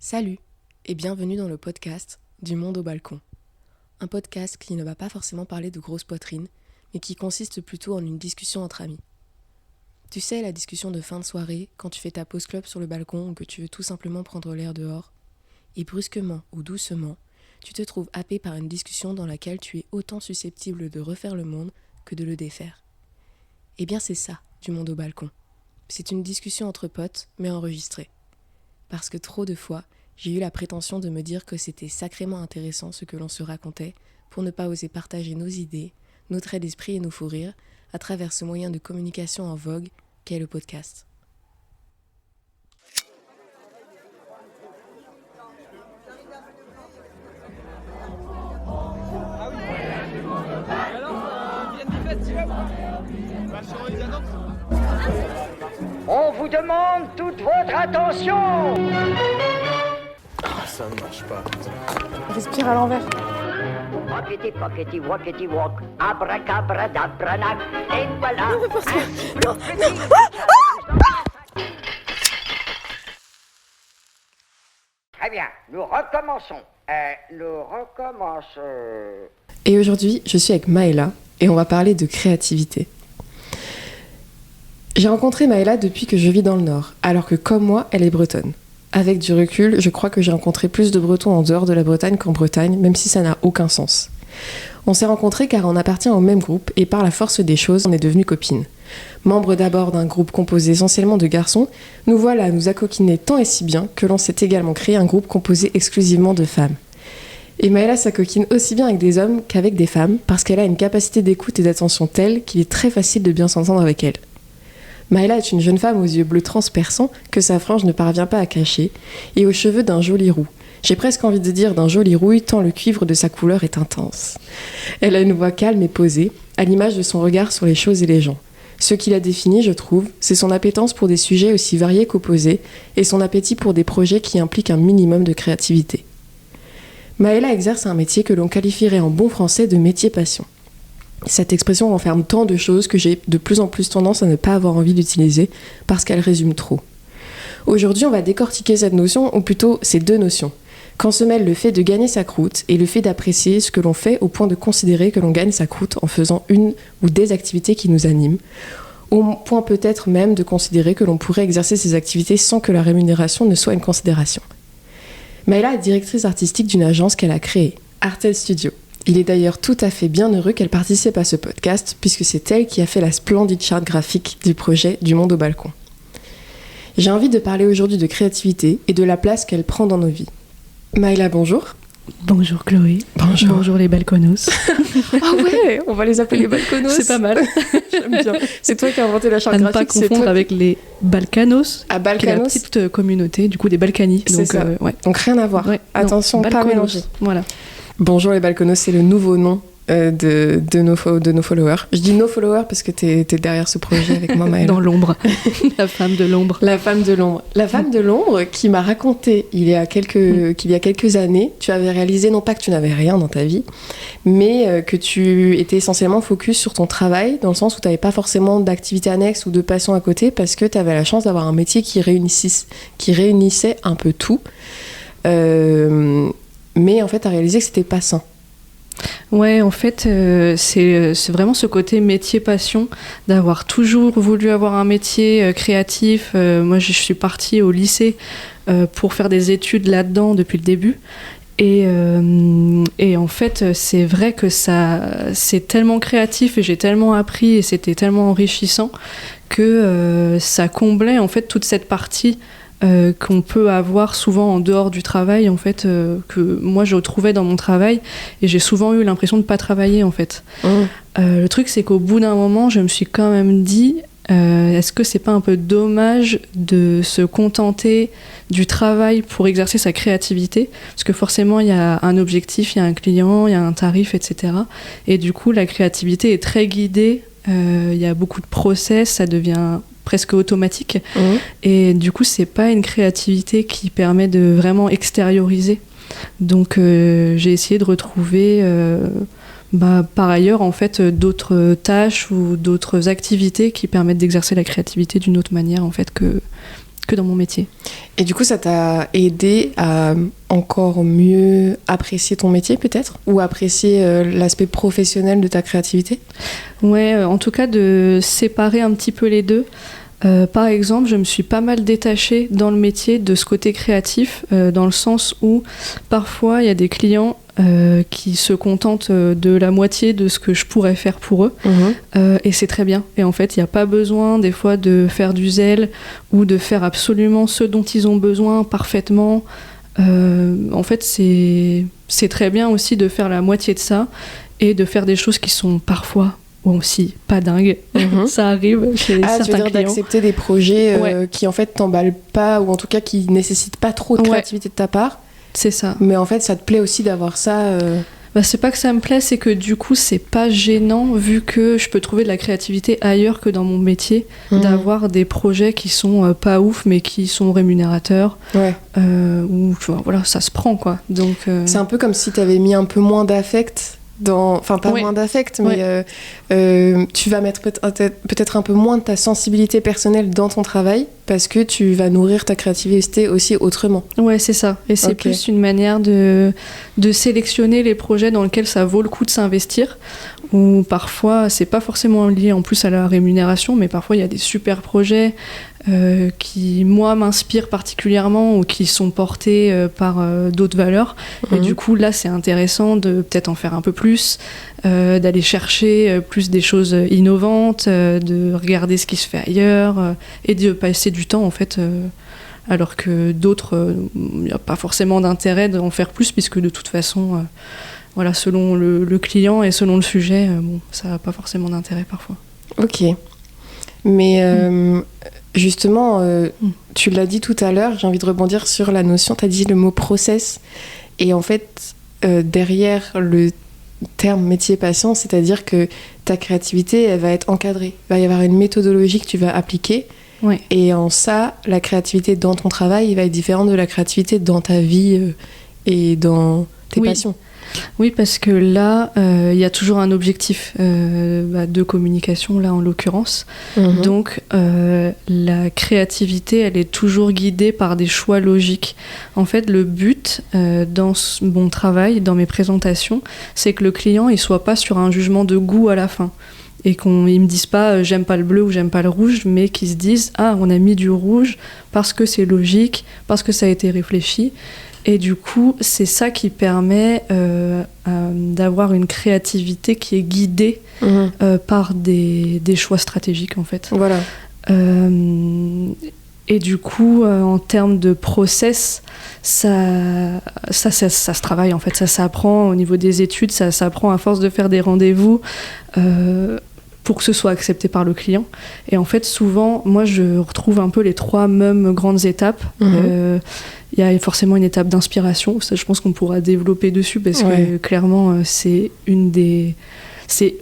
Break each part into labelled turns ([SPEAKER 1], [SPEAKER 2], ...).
[SPEAKER 1] Salut et bienvenue dans le podcast du monde au balcon. Un podcast qui ne va pas forcément parler de grosses poitrines, mais qui consiste plutôt en une discussion entre amis. Tu sais, la discussion de fin de soirée, quand tu fais ta pause club sur le balcon ou que tu veux tout simplement prendre l'air dehors, et brusquement ou doucement, tu te trouves happé par une discussion dans laquelle tu es autant susceptible de refaire le monde que de le défaire. Eh bien c'est ça, du monde au balcon. C'est une discussion entre potes, mais enregistrée. Parce que trop de fois, j'ai eu la prétention de me dire que c'était sacrément intéressant ce que l'on se racontait pour ne pas oser partager nos idées, nos traits d'esprit et nos fous rires à travers ce moyen de communication en vogue qu'est le podcast.
[SPEAKER 2] On vous demande toute votre attention.
[SPEAKER 3] Ça ne marche pas.
[SPEAKER 1] Respire à l'envers.
[SPEAKER 2] Rockety pockety walkety walk, abracabradabranach, et voilà. Très bien, nous recommençons.
[SPEAKER 1] Et aujourd'hui, je suis avec Maëla et on va parler de créativité. J'ai rencontré Maëla depuis que je vis dans le Nord, alors que comme moi, elle est bretonne. Avec du recul, je crois que j'ai rencontré plus de Bretons en dehors de la Bretagne qu'en Bretagne, même si ça n'a aucun sens. On s'est rencontrés car on appartient au même groupe et par la force des choses, on est devenues copines. Membres d'abord d'un groupe composé essentiellement de garçons, nous voilà à nous accoquiner tant et si bien que l'on s'est également créé un groupe composé exclusivement de femmes. Et Maëla s'acoquine aussi bien avec des hommes qu'avec des femmes parce qu'elle a une capacité d'écoute et d'attention telle qu'il est très facile de bien s'entendre avec elle. Maëla est une jeune femme aux yeux bleus transperçants que sa frange ne parvient pas à cacher et aux cheveux d'un joli roux. J'ai presque envie de dire d'un joli rouille tant le cuivre de sa couleur est intense. Elle a une voix calme et posée, à l'image de son regard sur les choses et les gens. Ce qui la définit, je trouve, c'est son appétence pour des sujets aussi variés qu'opposés et son appétit pour des projets qui impliquent un minimum de créativité. Maëla exerce un métier que l'on qualifierait en bon français de métier passion. Cette expression renferme tant de choses que j'ai de plus en plus tendance à ne pas avoir envie d'utiliser parce qu'elle résume trop. Aujourd'hui, on va décortiquer cette notion, ou plutôt ces deux notions. Quand se mêle le fait de gagner sa croûte et le fait d'apprécier ce que l'on fait au point de considérer que l'on gagne sa croûte en faisant une ou des activités qui nous animent, au point peut-être même de considérer que l'on pourrait exercer ces activités sans que la rémunération ne soit une considération. Maëla est directrice artistique d'une agence qu'elle a créée, Artel Studio. Il est d'ailleurs tout à fait bien heureux qu'elle participe à ce podcast puisque c'est elle qui a fait la splendide charte graphique du projet du monde au balcon. J'ai envie de parler aujourd'hui de créativité et de la place qu'elle prend dans nos vies. Maëla, bonjour.
[SPEAKER 4] Bonjour Chloé. Bonjour les balconos.
[SPEAKER 1] Ah ouais, on va les appeler les balconos.
[SPEAKER 4] C'est pas mal.
[SPEAKER 1] J'aime bien. C'est toi qui as inventé la charte
[SPEAKER 4] À ne
[SPEAKER 1] graphique.
[SPEAKER 4] pas confondre avec les balcanos.
[SPEAKER 1] Ah,
[SPEAKER 4] Qui est la
[SPEAKER 1] balcanos.
[SPEAKER 4] petite communauté du coup des Balkany.
[SPEAKER 1] C'est
[SPEAKER 4] Donc,
[SPEAKER 1] ça.
[SPEAKER 4] ouais.
[SPEAKER 1] Donc rien à voir.
[SPEAKER 4] Ouais,
[SPEAKER 1] Attention,
[SPEAKER 4] non,
[SPEAKER 1] pas
[SPEAKER 4] balconos.
[SPEAKER 1] mélanger.
[SPEAKER 4] Voilà.
[SPEAKER 1] Bonjour les balconos, c'est le nouveau nom de nos followers. Je dis nos followers parce que t'es derrière ce projet avec moi, Maëla.
[SPEAKER 4] Dans l'ombre. La femme de l'ombre.
[SPEAKER 1] La femme de l'ombre. La femme de l'ombre qui m'a raconté qu'il y a quelques années, tu avais réalisé non pas que tu n'avais rien dans ta vie, mais que tu étais essentiellement focus sur ton travail, dans le sens où tu n'avais pas forcément d'activité annexe ou de passion à côté, parce que tu avais la chance d'avoir un métier qui réunissait un peu tout. Mais en fait, tu as réalisé que c'était pas sain.
[SPEAKER 4] Ouais, en fait, c'est vraiment ce côté métier-passion, d'avoir toujours voulu avoir un métier créatif. Moi, je suis partie au lycée pour faire des études là-dedans depuis le début. Et en fait, c'est vrai que c'est tellement créatif et j'ai tellement appris et c'était tellement enrichissant que ça comblait en fait toute cette partie qu'on peut avoir souvent en dehors du travail, en fait, que moi je trouvais dans mon travail, et j'ai souvent eu l'impression de ne pas travailler, en fait. Le truc, c'est qu'au bout d'un moment, je me suis quand même dit, est-ce que c'est pas un peu dommage de se contenter du travail pour exercer sa créativité ? Parce que forcément, il y a un objectif, il y a un client, il y a un tarif, etc. Et du coup, la créativité est très guidée, il y a beaucoup de process, ça devient presque automatique. Et du coup, c'est pas une créativité qui permet de vraiment extérioriser. Donc, j'ai essayé de retrouver par ailleurs en fait d'autres tâches ou d'autres activités qui permettent d'exercer la créativité d'une autre manière en fait que dans mon métier.
[SPEAKER 1] Et du coup, ça t'a aidé à encore mieux apprécier ton métier, peut-être? Ou apprécier l'aspect professionnel de ta créativité?
[SPEAKER 4] Ouais, en tout cas, de séparer un petit peu les deux. Par exemple, je me suis pas mal détachée dans le métier de ce côté créatif, dans le sens où parfois il y a des clients qui se contentent de la moitié de ce que je pourrais faire pour eux, et c'est très bien. Et en fait, il n'y a pas besoin des fois de faire du zèle ou de faire absolument ce dont ils ont besoin parfaitement. En fait, c'est très bien aussi de faire la moitié de ça et de faire des choses qui sont parfois aussi pas dingue. Ça arrive chez certains
[SPEAKER 1] tu veux dire
[SPEAKER 4] clients.
[SPEAKER 1] d'accepter des projets qui en fait t'emballent pas, ou en tout cas qui nécessitent pas trop de créativité de ta part.
[SPEAKER 4] C'est ça.
[SPEAKER 1] Mais en fait, ça te plaît aussi d'avoir ça.
[SPEAKER 4] Bah, c'est pas que ça me plaît, c'est que du coup, c'est pas gênant vu que je peux trouver de la créativité ailleurs que dans mon métier, d'avoir des projets qui sont pas ouf mais qui sont rémunérateurs. Ou tu vois, voilà, ça se prend quoi. Donc
[SPEAKER 1] c'est un peu comme si t'avais mis un peu moins d'affect. Enfin, pas moins d'affect, mais tu vas mettre peut-être un peu moins de ta sensibilité personnelle dans ton travail parce que tu vas nourrir ta créativité aussi autrement. Ouais,
[SPEAKER 4] c'est ça. Et c'est plus une manière de sélectionner les projets dans lesquels ça vaut le coup de s'investir. Ou parfois, c'est pas forcément lié en plus à la rémunération, mais parfois il y a des super projets qui, moi, m'inspirent particulièrement ou qui sont portés par d'autres valeurs. Et du coup, là, c'est intéressant de peut-être en faire un peu plus, d'aller chercher plus des choses innovantes, de regarder ce qui se fait ailleurs et de passer du temps, en fait, alors que d'autres, il n'y a pas forcément d'intérêt d'en faire plus, puisque de toute façon, voilà, selon le client et selon le sujet, ça n'a pas forcément d'intérêt parfois.
[SPEAKER 1] Ok. Mais justement, tu l'as dit tout à l'heure, j'ai envie de rebondir sur la notion, tu as dit le mot process. Et en fait, derrière le terme métier-passion, c'est-à-dire que ta créativité, elle va être encadrée. Il va y avoir une méthodologie que tu vas appliquer. Et en ça, la créativité dans ton travail va être différente de la créativité dans ta vie et dans tes passions.
[SPEAKER 4] Oui, parce que là, il y a toujours un objectif de communication, là en l'occurrence. Donc, la créativité, elle est toujours guidée par des choix logiques. En fait, le but dans mon travail, dans mes présentations, c'est que le client ne soit pas sur un jugement de goût à la fin. Et qu'ils ne me disent pas j'aime pas le bleu ou j'aime pas le rouge, mais qu'ils se disent on a mis du rouge parce que c'est logique, parce que ça a été réfléchi. Et du coup, c'est ça qui permet d'avoir une créativité qui est guidée par des choix stratégiques, en fait.
[SPEAKER 1] Voilà.
[SPEAKER 4] Et du coup, en termes de process, ça se travaille, en fait. Ça s'apprend au niveau des études, ça s'apprend à force de faire des rendez-vous pour que ce soit accepté par le client. Et en fait, souvent, moi, je retrouve un peu les 3 mêmes grandes étapes. Il y a forcément une étape d'inspiration. Ça, je pense qu'on pourra développer dessus parce que clairement, c'est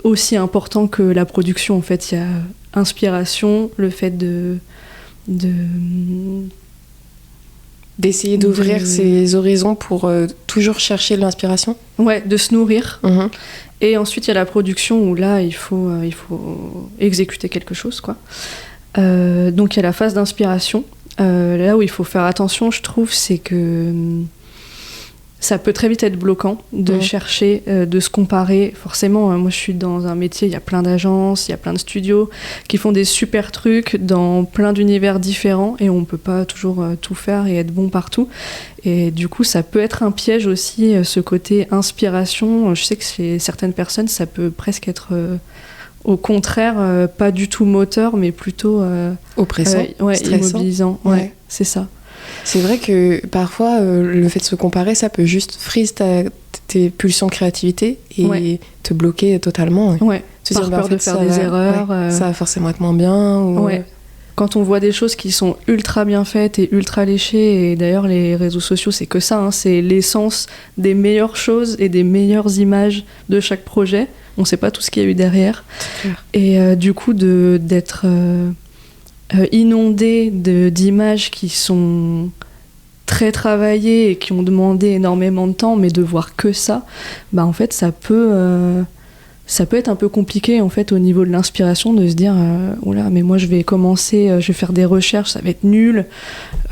[SPEAKER 4] aussi important que la production. En fait, il y a inspiration, le fait
[SPEAKER 1] d'essayer d'ouvrir ses horizons pour toujours chercher l'inspiration.
[SPEAKER 4] Ouais, de se nourrir. Et ensuite, il y a la production où là, il faut exécuter quelque chose, quoi. Donc, il y a la phase d'inspiration. Là où il faut faire attention, je trouve, c'est que ça peut très vite être bloquant de chercher, de se comparer. Forcément, moi je suis dans un métier, il y a plein d'agences, il y a plein de studios qui font des super trucs dans plein d'univers différents et on peut pas toujours tout faire et être bon partout. Et du coup, ça peut être un piège aussi, ce côté inspiration. Je sais que chez certaines personnes, ça peut presque être... au contraire, pas du tout moteur, mais plutôt
[SPEAKER 1] oppressant,
[SPEAKER 4] immobilisant. Ouais, c'est ça.
[SPEAKER 1] C'est vrai que parfois, le fait de se comparer, ça peut juste freeze tes pulsions de créativité et te bloquer totalement.
[SPEAKER 4] Ouais. Par peur de faire des erreurs.
[SPEAKER 1] Ça va forcément être moins bien.
[SPEAKER 4] Quand on voit des choses qui sont ultra bien faites et ultra léchées, et d'ailleurs les réseaux sociaux, c'est que ça, c'est l'essence des meilleures choses et des meilleures images de chaque projet. On ne sait pas tout ce qu'il y a eu derrière. Et du coup, d'être inondé d'images qui sont très travaillées et qui ont demandé énormément de temps, mais de voir que ça, en fait, ça peut ça peut être un peu compliqué en fait au niveau de l'inspiration de se dire oula, mais moi je vais commencer, je vais faire des recherches, ça va être nul.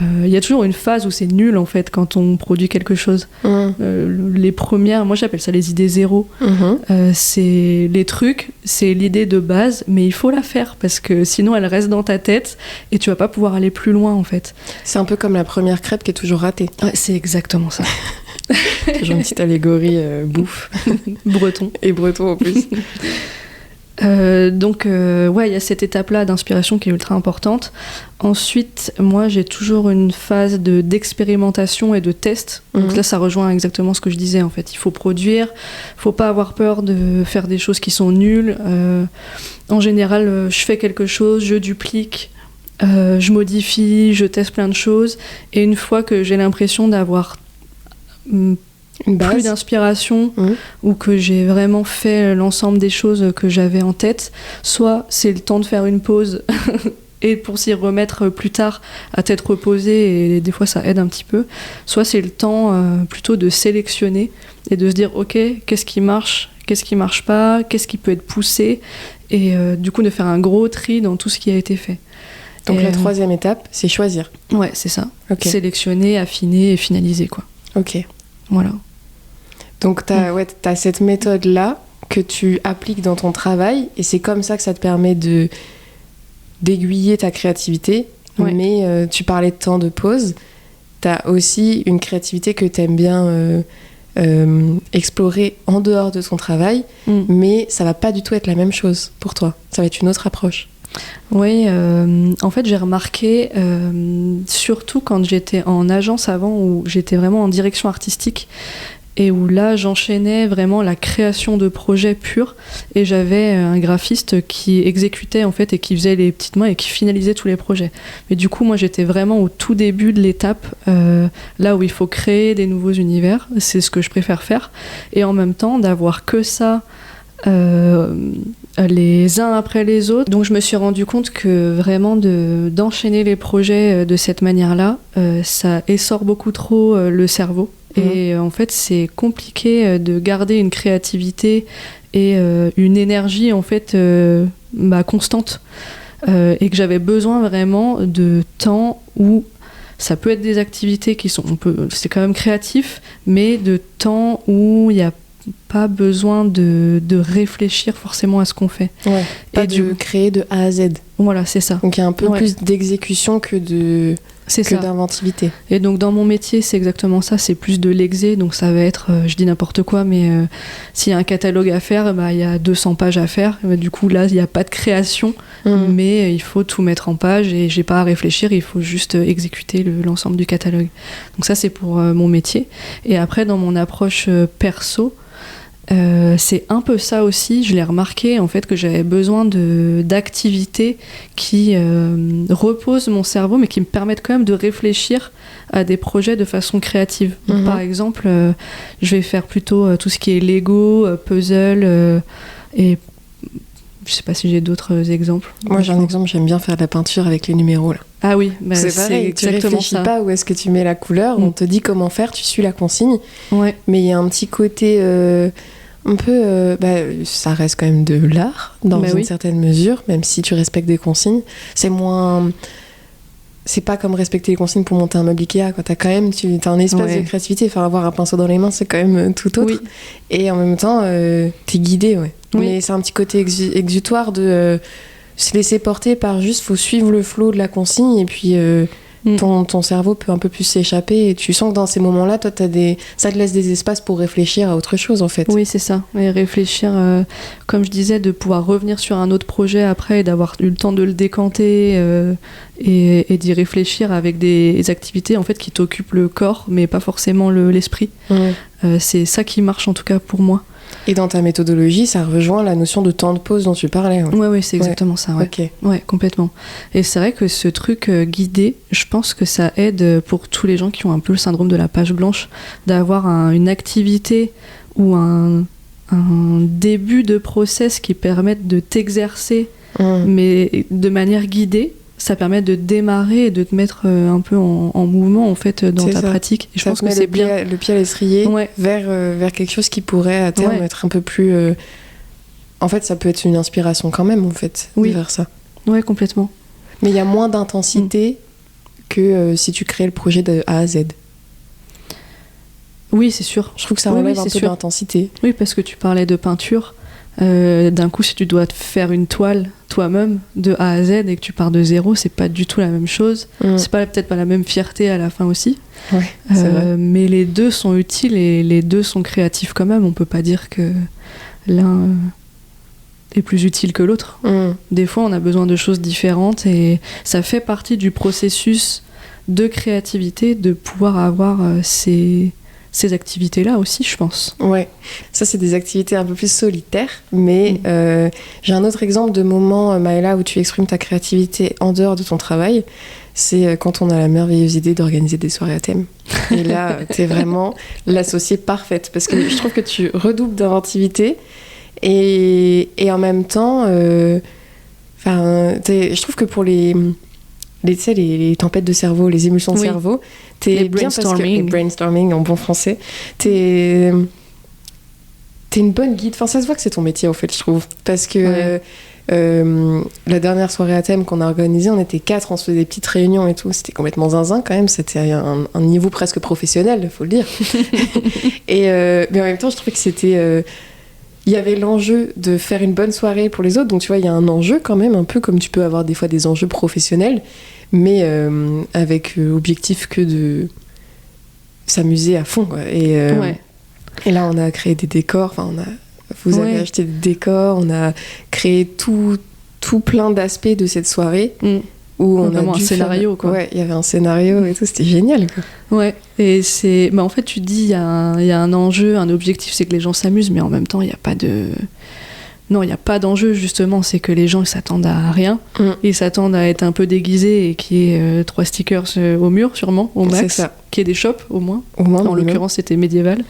[SPEAKER 4] Il y a toujours une phase où c'est nul en fait quand on produit quelque chose. Les premières, moi j'appelle ça les idées zéro. C'est les trucs, c'est l'idée de base, mais il faut la faire parce que sinon elle reste dans ta tête et tu vas pas pouvoir aller plus loin en fait.
[SPEAKER 1] C'est un peu comme la première crêpe qui est toujours ratée.
[SPEAKER 4] Ouais, c'est exactement ça.
[SPEAKER 1] Toujours une petite allégorie bouffe.
[SPEAKER 4] Breton.
[SPEAKER 1] Et breton en plus.
[SPEAKER 4] Donc, ouais, il y a cette étape-là d'inspiration qui est ultra importante. Ensuite, moi, j'ai toujours une phase d'expérimentation et de test. Donc là, ça rejoint exactement ce que je disais, en fait. Il faut produire, faut pas avoir peur de faire des choses qui sont nulles. En général, je fais quelque chose, je duplique, je modifie, je teste plein de choses. Et une fois que j'ai l'impression d'avoir plus d'inspiration ou que j'ai vraiment fait l'ensemble des choses que j'avais en tête, soit c'est le temps de faire une pause et pour s'y remettre plus tard à tête reposée, et des fois ça aide un petit peu, soit c'est le temps plutôt de sélectionner et de se dire ok, qu'est-ce qui marche pas, qu'est-ce qui peut être poussé, et du coup de faire un gros tri dans tout ce qui a été fait.
[SPEAKER 1] Donc la troisième étape, c'est choisir.
[SPEAKER 4] Ouais, c'est ça.
[SPEAKER 1] Okay.
[SPEAKER 4] Sélectionner, affiner et finaliser, quoi.
[SPEAKER 1] Ok.
[SPEAKER 4] Voilà.
[SPEAKER 1] Donc t'as cette méthode-là que tu appliques dans ton travail, et c'est comme ça que ça te permet d'aiguiller ta créativité. Ouais. Mais tu parlais de temps de pause. T'as aussi une créativité que t'aimes bien explorer en dehors de ton travail, mais ça va pas du tout être la même chose pour toi. Ça va être une autre approche.
[SPEAKER 4] Oui, en fait j'ai remarqué, surtout quand j'étais en agence avant, où j'étais vraiment en direction artistique, et où là j'enchaînais vraiment la création de projets purs, et j'avais un graphiste qui exécutait en fait et qui faisait les petites mains et qui finalisait tous les projets. Mais du coup moi j'étais vraiment au tout début de l'étape, là où il faut créer des nouveaux univers, c'est ce que je préfère faire, et en même temps d'avoir que ça les uns après les autres. Donc je me suis rendu compte que vraiment d'enchaîner les projets de cette manière-là, ça essore beaucoup trop le cerveau. Et en fait, c'est compliqué de garder une créativité et une énergie en fait constante. Et que j'avais besoin vraiment de temps où ça peut être des activités qui sont, c'est quand même créatif, mais de temps où il y a pas besoin de réfléchir forcément à ce qu'on fait.
[SPEAKER 1] Ouais, pas de créer de A à Z.
[SPEAKER 4] Voilà, c'est ça.
[SPEAKER 1] Donc il y a un peu plus d'exécution que d'inventivité.
[SPEAKER 4] Et donc dans mon métier, c'est exactement ça, c'est plus de l'exé, donc ça va être, je dis n'importe quoi, mais s'il y a un catalogue à faire, il y a 200 pages à faire, du coup là, il n'y a pas de création, mais il faut tout mettre en page, et j'ai pas à réfléchir, il faut juste exécuter l'ensemble du catalogue. Donc ça, c'est pour mon métier. Et après, dans mon approche perso, c'est un peu ça aussi, je l'ai remarqué en fait, que j'avais besoin d'activités qui reposent mon cerveau, mais qui me permettent quand même de réfléchir à des projets de façon créative. Donc, par exemple, je vais faire plutôt tout ce qui est Lego, puzzle, et je sais pas si j'ai d'autres exemples.
[SPEAKER 1] Moi j'ai un exemple, j'aime bien faire de la peinture avec les numéros là.
[SPEAKER 4] Ah oui,
[SPEAKER 1] c'est pareil, tu réfléchis pas où est-ce que tu mets la couleur, on te dit comment faire, tu suis la consigne. Ouais. Mais il y a un petit côté un peu, ça reste quand même de l'art dans une certaine mesure, même si tu respectes des consignes. C'est pas comme respecter les consignes pour monter un meuble Ikea, quoi. T'as un espace de créativité. Enfin, avoir un pinceau dans les mains, c'est quand même tout autre. Oui. Et en même temps, t'es guidé, ouais. Oui. Mais c'est un petit côté exutoire de se laisser porter par juste, faut suivre le flow de la consigne, et puis ton cerveau peut un peu plus s'échapper, et tu sens que dans ces moments-là, toi, ça te laisse des espaces pour réfléchir à autre chose, en fait.
[SPEAKER 4] Oui, c'est ça. Et réfléchir, comme je disais, de pouvoir revenir sur un autre projet après, et d'avoir eu le temps de le décanter, et d'y réfléchir avec des activités en fait qui t'occupent le corps, mais pas forcément l'esprit. C'est ça qui marche en tout cas pour moi.
[SPEAKER 1] Et dans ta méthodologie, ça rejoint la notion de temps de pause dont tu parlais. Hein.
[SPEAKER 4] Oui, c'est exactement ça. Ouais.
[SPEAKER 1] Okay.
[SPEAKER 4] Ouais, complètement. Et c'est vrai que ce truc guidé, je pense que ça aide pour tous les gens qui ont un peu le syndrome de la page blanche, d'avoir une activité ou un début de process qui permette de t'exercer, mais de manière guidée. Ça permet de démarrer et de te mettre un peu en mouvement en fait dans ta pratique. Et je pense que c'est bien.
[SPEAKER 1] Le pied à l'étrier vers quelque chose qui pourrait à terme être un peu plus en fait, ça peut être une inspiration quand même, en fait, de faire ça.
[SPEAKER 4] Ouais, complètement.
[SPEAKER 1] Mais il y a moins d'intensité que si tu crées le projet de A à Z.
[SPEAKER 4] Oui, c'est sûr.
[SPEAKER 1] Je trouve que ça enlève un peu d'intensité.
[SPEAKER 4] Oui, parce que tu parlais de peinture. D'un coup, si tu dois faire une toile toi-même de A à Z et que tu pars de zéro, c'est pas du tout la même chose. C'est peut-être pas la même fierté à la fin aussi.
[SPEAKER 1] Ouais, c'est vrai.
[SPEAKER 4] Mais les deux sont utiles et les deux sont créatifs quand même. On peut pas dire que l'un est plus utile que l'autre. Des fois, on a besoin de choses différentes et ça fait partie du processus de créativité de pouvoir avoir ces activités-là aussi, je pense.
[SPEAKER 1] Ouais, ça c'est des activités un peu plus solitaires, mais j'ai un autre exemple de moment, Maëla, où tu exprimes ta créativité en dehors de ton travail. C'est quand on a la merveilleuse idée d'organiser des soirées à thème. Et là, t'es vraiment l'associée parfaite, parce que je trouve que tu redoubles d'inventivité et en même temps, je trouve que pour les tempêtes de cerveau, les émulsions de cerveau, t'es bien parce que les brainstorming en bon français, t'es une bonne guide. Enfin, ça se voit que c'est ton métier, en fait, je trouve. Parce que la dernière soirée à thème qu'on a organisée, on était 4, on se faisait des petites réunions et tout. C'était complètement zinzin quand même. C'était un niveau presque professionnel, faut le dire. Mais en même temps, je trouvais que c'était... il y avait l'enjeu de faire une bonne soirée pour les autres. Donc, tu vois, il y a un enjeu quand même, un peu comme tu peux avoir des fois des enjeux professionnels, mais avec objectif que de s'amuser à fond, quoi. Et là, on a créé des décors. Enfin, vous avez acheté des décors. On a créé tout plein d'aspects de cette soirée. Où on a dû
[SPEAKER 4] un scénario, quoi.
[SPEAKER 1] Ouais, il y avait un scénario et tout. C'était génial, quoi.
[SPEAKER 4] Ouais, et c'est... en fait, tu dis, il y a un enjeu, un objectif, c'est que les gens s'amusent, mais en même temps, il n'y a pas de... Non, il n'y a pas d'enjeu, justement. C'est que les gens, ils s'attendent à rien. Ils s'attendent à être un peu déguisés et qu'il y ait 3 stickers au mur, sûrement, au max. Qu'il y ait des shops, au moins. En l'occurrence, c'était médiéval.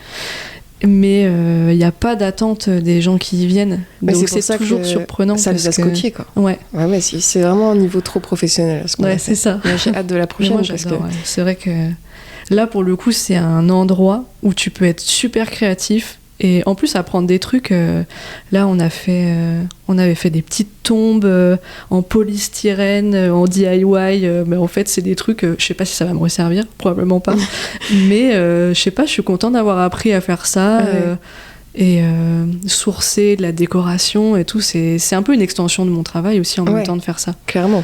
[SPEAKER 4] Mais il n'y a pas d'attente des gens qui y viennent.
[SPEAKER 1] Mais
[SPEAKER 4] donc c'est toujours surprenant.
[SPEAKER 1] Ça les a scotchés, quoi.
[SPEAKER 4] Ouais,
[SPEAKER 1] mais c'est vraiment un niveau trop professionnel.
[SPEAKER 4] c'est ça.
[SPEAKER 1] Moi, j'ai hâte de la prochaine.
[SPEAKER 4] Moi, j'adore. Ouais. C'est vrai que là, pour le coup, c'est un endroit où tu peux être super créatif et en plus apprendre des trucs. Là, on avait fait des petites tombes en polystyrène, en DIY. Mais en fait, c'est des trucs. Je sais pas si ça va me resservir, probablement pas. Mais je sais pas. Je suis contente d'avoir appris à faire ça. Et sourcer de la décoration et tout, c'est un peu une extension de mon travail aussi en même temps de faire ça.
[SPEAKER 1] Clairement.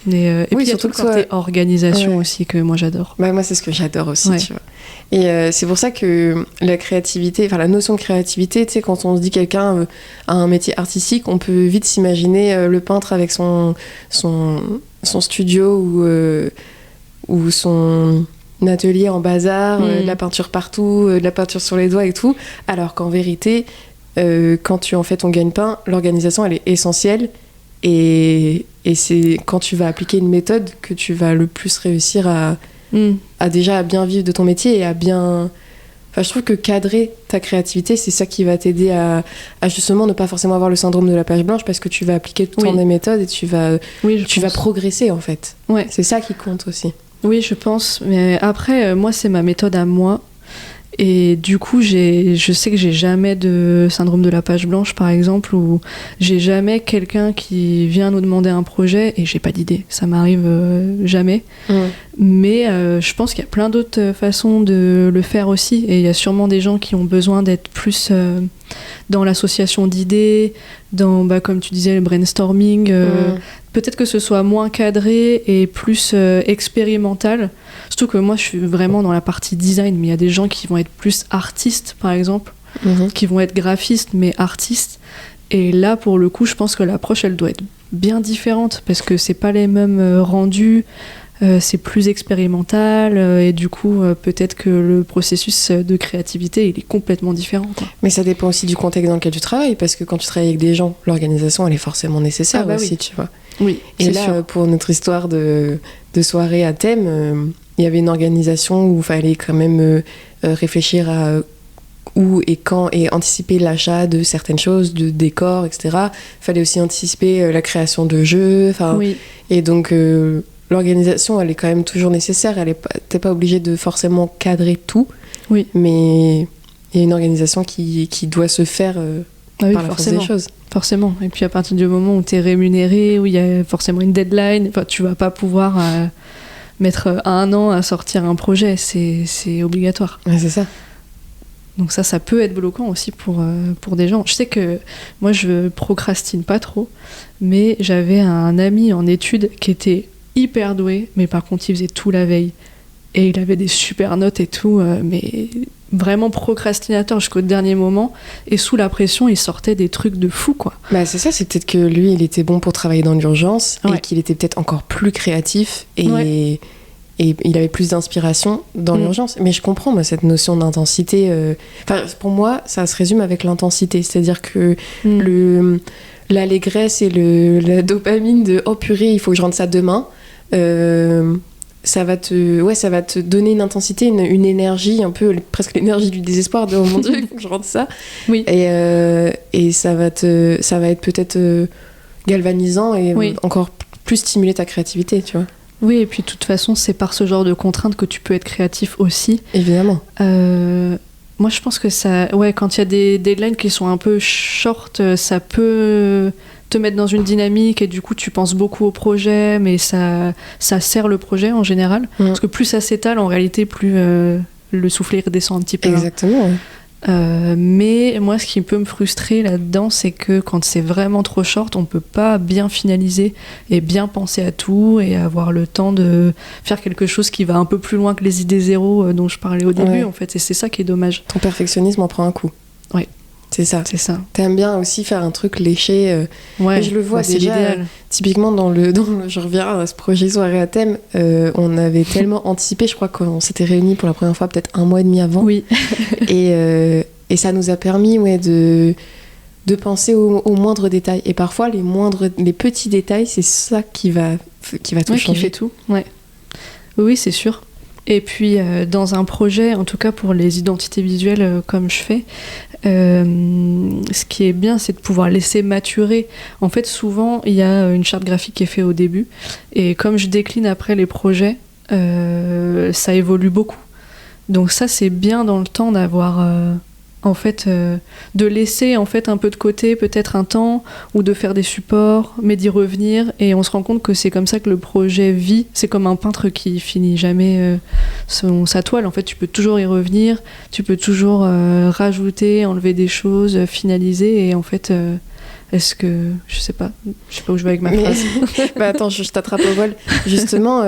[SPEAKER 4] Et puis il y a tout le côté organisation aussi que moi j'adore.
[SPEAKER 1] Moi c'est ce que j'adore aussi, tu vois. Et c'est pour ça que la créativité, enfin la notion de créativité, tu sais, quand on se dit quelqu'un a un métier artistique, on peut vite s'imaginer le peintre avec son studio ou son atelier en bazar, de la peinture partout, de la peinture sur les doigts et tout, alors qu'en vérité, quand tu en fais ton gagne-pain, l'organisation elle est essentielle et c'est quand tu vas appliquer une méthode que tu vas le plus réussir à déjà à bien vivre de ton métier et à bien... Enfin, je trouve que cadrer ta créativité, c'est ça qui va t'aider à justement ne pas forcément avoir le syndrome de la page blanche parce que tu vas appliquer tout le temps des méthodes et tu vas progresser en fait. Ouais. C'est ça qui compte aussi.
[SPEAKER 4] Oui, je pense. Mais après, moi, c'est ma méthode à moi. Et du coup, je sais que j'ai jamais de syndrome de la page blanche, par exemple, ou j'ai jamais quelqu'un qui vient nous demander un projet et j'ai pas d'idée. Ça m'arrive jamais. Mais je pense qu'il y a plein d'autres façons de le faire aussi. Et il y a sûrement des gens qui ont besoin d'être plus dans l'association d'idées, dans, comme tu disais, le brainstorming. Peut-être que ce soit moins cadré et plus expérimental. Surtout que moi, je suis vraiment dans la partie design, mais il y a des gens qui vont être plus artistes, par exemple, qui vont être graphistes, mais artistes. Et là, pour le coup, je pense que l'approche, elle doit être bien différente, parce que c'est pas les mêmes rendus, c'est plus expérimental, et du coup, peut-être que le processus de créativité, il est complètement différent, quoi.
[SPEAKER 1] Mais ça dépend aussi du contexte dans lequel tu travailles, parce que quand tu travailles avec des gens, l'organisation, elle est forcément nécessaire aussi, tu vois.
[SPEAKER 4] Oui,
[SPEAKER 1] et là, sûr. Pour notre histoire de soirée à thème, il y avait une organisation où il fallait quand même réfléchir à où et quand et anticiper l'achat de certaines choses, de décors, etc. Il fallait aussi anticiper la création de jeux. Et donc, l'organisation, elle est quand même toujours nécessaire. T'es pas obligé de forcément cadrer tout.
[SPEAKER 4] Oui.
[SPEAKER 1] Mais il y a une organisation qui doit se faire
[SPEAKER 4] Ah oui,
[SPEAKER 1] par la force des choses.
[SPEAKER 4] Forcément. Et puis à partir du moment où tu es rémunéré, où il y a forcément une deadline, tu vas pas pouvoir mettre 1 an à sortir un projet, c'est obligatoire.
[SPEAKER 1] Ouais, c'est ça.
[SPEAKER 4] Donc ça peut être bloquant aussi pour des gens. Je sais que moi, je procrastine pas trop, mais j'avais un ami en études qui était hyper doué, mais par contre, il faisait tout la veille. Et il avait des super notes et tout, mais vraiment procrastinateur jusqu'au dernier moment. Et sous la pression, il sortait des trucs de fou, quoi.
[SPEAKER 1] Bah, c'est ça, c'est peut-être que lui, il était bon pour travailler dans l'urgence
[SPEAKER 4] Ouais.
[SPEAKER 1] et qu'il était peut-être encore plus créatif et,
[SPEAKER 4] Ouais.
[SPEAKER 1] et il avait plus d'inspiration dans l'urgence. Mais je comprends, moi, cette notion d'intensité. Enfin, pour moi, ça se résume avec l'intensité. C'est-à-dire que l'allégresse et la dopamine de « oh purée, il faut que je rentre ça demain », ça va te donner une intensité, une énergie, un peu presque l'énergie du désespoir de « oh mon Dieu, il faut que je rentre ça ».
[SPEAKER 4] Oui.
[SPEAKER 1] Et ça va être peut-être galvanisant et encore plus stimuler ta créativité, tu vois.
[SPEAKER 4] Oui, et puis de toute façon, c'est par ce genre de contraintes que tu peux être créatif aussi.
[SPEAKER 1] Évidemment.
[SPEAKER 4] Moi, je pense que quand il y a des deadlines qui sont un peu short, ça peut te mettre dans une dynamique et du coup, tu penses beaucoup au projet, mais ça sert le projet en général. Parce que plus ça s'étale, en réalité, plus le soufflet redescend un petit peu.
[SPEAKER 1] Exactement.
[SPEAKER 4] Mais moi, ce qui peut me frustrer là-dedans, c'est que quand c'est vraiment trop short, on peut pas bien finaliser et bien penser à tout et avoir le temps de faire quelque chose qui va un peu plus loin que les idées zéro dont je parlais au début, en fait. Et c'est ça qui est dommage.
[SPEAKER 1] Ton perfectionnisme en prend un coup.
[SPEAKER 4] Ouais.
[SPEAKER 1] C'est ça.
[SPEAKER 4] C'est ça.
[SPEAKER 1] T'aimes bien aussi faire un truc léché.
[SPEAKER 4] Ouais,
[SPEAKER 1] et je le vois
[SPEAKER 4] c'est
[SPEAKER 1] déjà.
[SPEAKER 4] l'idéal.
[SPEAKER 1] Typiquement, je reviens à ce projet Soirée à thème, on avait tellement anticipé, je crois qu'on s'était réunis pour la première fois peut-être 1 mois et demi avant.
[SPEAKER 4] Oui.
[SPEAKER 1] Et ça nous a permis de penser aux moindres détails. Et parfois, les petits détails, c'est ça qui va tout changer.
[SPEAKER 4] Qui fait tout. Ouais. Oui, c'est sûr. Et puis, dans un projet, en tout cas pour les identités visuelles comme je fais, ce qui est bien, c'est de pouvoir laisser maturer. En fait, souvent, il y a une charte graphique qui est faite au début. Et comme je décline après les projets, ça évolue beaucoup. Donc ça, c'est bien dans le temps d'avoir... de laisser en fait un peu de côté peut-être un temps ou de faire des supports mais d'y revenir et on se rend compte que c'est comme ça que le projet vit. C'est comme un peintre qui finit jamais sa toile. En fait, tu peux toujours y revenir, tu peux toujours rajouter, enlever des choses, finaliser et en fait est-ce que je sais pas où je vais avec ma phrase.
[SPEAKER 1] Bah attends, je t'attrape au vol. Justement,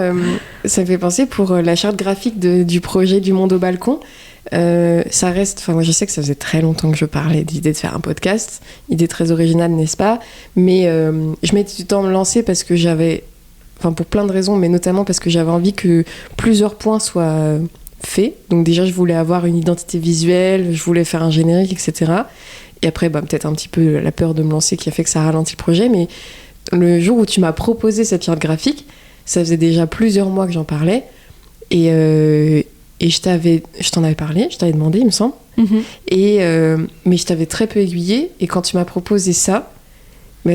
[SPEAKER 1] ça me fait penser pour la charte graphique du projet du monde au balcon. Ça reste, moi je sais que ça faisait très longtemps que je parlais d'idée de faire un podcast, idée très originale, n'est-ce pas, mais je mettais du temps à me lancer parce que pour plein de raisons, mais notamment parce que j'avais envie que plusieurs points soient faits. Donc déjà je voulais avoir une identité visuelle, je voulais faire un générique, etc. Et après peut-être un petit peu la peur de me lancer qui a fait que ça ralentit le projet, mais le jour où tu m'as proposé cette charte graphique, ça faisait déjà plusieurs mois que j'en parlais et je t'en avais parlé, je t'avais demandé, il me semble. Mais je t'avais très peu aiguillé. Et quand tu m'as proposé ça,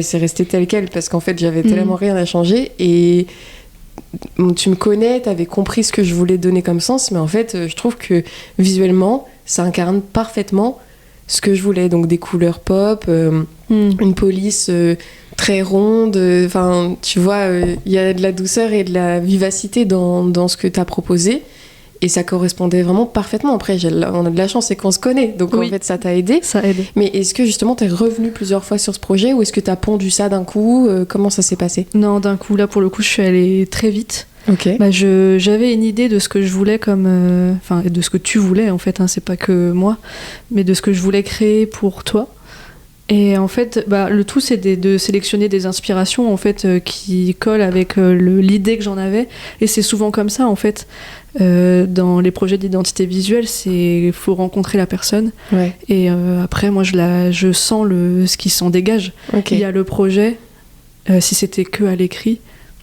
[SPEAKER 1] c'est resté tel quel. Parce qu'en fait, j'avais tellement rien à changer. Et tu me connais, t'avais compris ce que je voulais donner comme sens. Mais en fait, je trouve que visuellement, ça incarne parfaitement ce que je voulais. Donc des couleurs pop, une police très ronde. Enfin, tu vois, il y a de la douceur et de la vivacité dans ce que t'as proposé. Et ça correspondait vraiment parfaitement. Après, on a de la chance, c'est qu'on se connaît. Donc, en fait, ça t'a aidé.
[SPEAKER 4] Ça aide.
[SPEAKER 1] Mais est-ce que, justement, t'es revenu plusieurs fois sur ce projet ou est-ce que t'as pondu ça d'un coup Comment ça s'est passé ?
[SPEAKER 4] Non, d'un coup. Là, pour le coup, je suis allée très vite.
[SPEAKER 1] Ok.
[SPEAKER 4] J'avais une idée de ce que je voulais de ce que tu voulais, en fait. C'est pas que moi. Mais de ce que je voulais créer pour toi. Et en fait, le tout, c'est de sélectionner des inspirations, en fait, qui collent avec l'idée que j'en avais. Et c'est souvent comme ça, en fait. Dans les projets d'identité visuelle, faut rencontrer la personne.
[SPEAKER 1] Ouais.
[SPEAKER 4] Et après, moi, je sens ce qui s'en dégage.
[SPEAKER 1] Okay.
[SPEAKER 4] Il y a le projet. Si c'était que à l'écrit,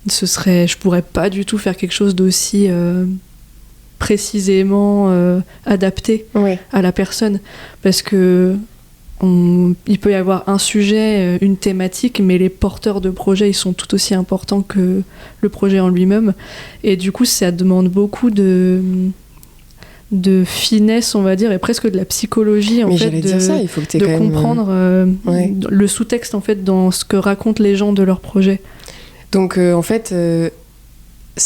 [SPEAKER 4] je pourrais pas du tout faire quelque chose d'aussi précisément adapté à la personne, parce que il peut y avoir un sujet, une thématique, mais les porteurs de projet, ils sont tout aussi importants que le projet en lui-même. Et du coup, ça demande beaucoup de de finesse, on va dire, et presque de la psychologie,
[SPEAKER 1] Mais
[SPEAKER 4] fait,
[SPEAKER 1] j'allais dire ça, il faut que t'aies
[SPEAKER 4] de
[SPEAKER 1] quand même,
[SPEAKER 4] comprendre
[SPEAKER 1] ouais.
[SPEAKER 4] le sous-texte, en fait, dans ce que racontent les gens de leur projet.
[SPEAKER 1] Donc, en fait,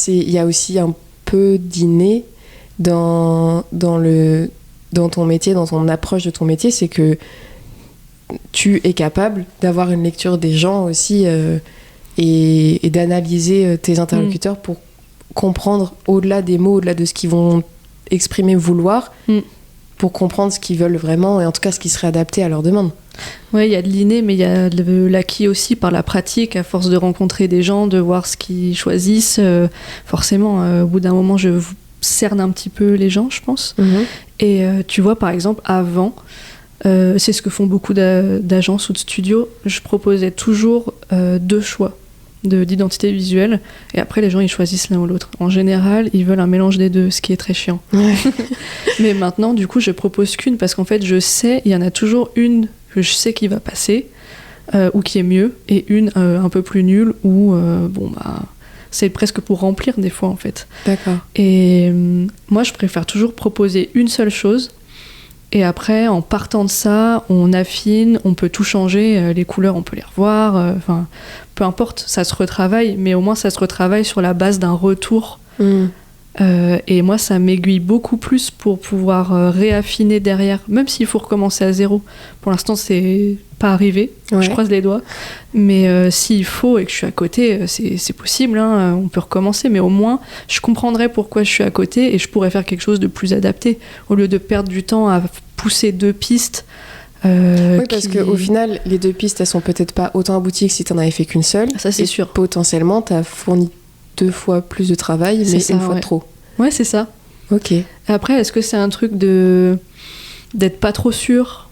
[SPEAKER 1] il y a aussi un peu d'inné dans ton métier, dans ton approche de ton métier, c'est que tu es capable d'avoir une lecture des gens aussi et d'analyser tes interlocuteurs pour comprendre au-delà des mots, au-delà de ce qu'ils vont exprimer, vouloir, pour comprendre ce qu'ils veulent vraiment et en tout cas ce qui serait adapté à leur demande.
[SPEAKER 4] Oui, il y a de l'inné, mais il y a de l'acquis aussi par la pratique, à force de rencontrer des gens, de voir ce qu'ils choisissent. Forcément, au bout d'un moment, je cerne un petit peu les gens, je pense. Et tu vois, par exemple, avant, c'est ce que font beaucoup d'agences ou de studios, je proposais toujours 2 choix d'identité visuelle, et après les gens ils choisissent l'un ou l'autre. En général, ils veulent un mélange des deux, ce qui est très chiant.
[SPEAKER 1] Ouais.
[SPEAKER 4] Mais maintenant, du coup, je propose qu'une, parce qu'en fait, je sais, il y en a toujours une que je sais qui va passer, ou qui est mieux, et une un peu plus nulle, ou c'est presque pour remplir des fois, en fait.
[SPEAKER 1] D'accord.
[SPEAKER 4] Et moi, je préfère toujours proposer une seule chose, et après, en partant de ça, on affine, on peut tout changer, les couleurs, on peut les revoir, peu importe, ça se retravaille, mais au moins ça se retravaille sur la base d'un retour. Et moi, ça m'aiguille beaucoup plus pour pouvoir réaffiner derrière, même s'il faut recommencer à zéro. Pour l'instant, c'est pas arrivé, je croise les doigts. Mais s'il faut et que je suis à côté, c'est possible, hein, on peut recommencer, mais au moins, je comprendrai pourquoi je suis à côté et je pourrais faire quelque chose de plus adapté, au lieu de perdre du temps à pousser 2 pistes.
[SPEAKER 1] Oui, parce qu'au final, les 2 pistes, elles sont peut-être pas autant abouties que si t'en avais fait qu'une seule.
[SPEAKER 4] Ça, c'est sûr.
[SPEAKER 1] Potentiellement, t'as fourni 2 fois plus de travail, mais
[SPEAKER 4] ça,
[SPEAKER 1] une fois de trop.
[SPEAKER 4] Ouais, c'est ça.
[SPEAKER 1] Ok.
[SPEAKER 4] Après, est-ce que c'est un truc d'être pas trop sûr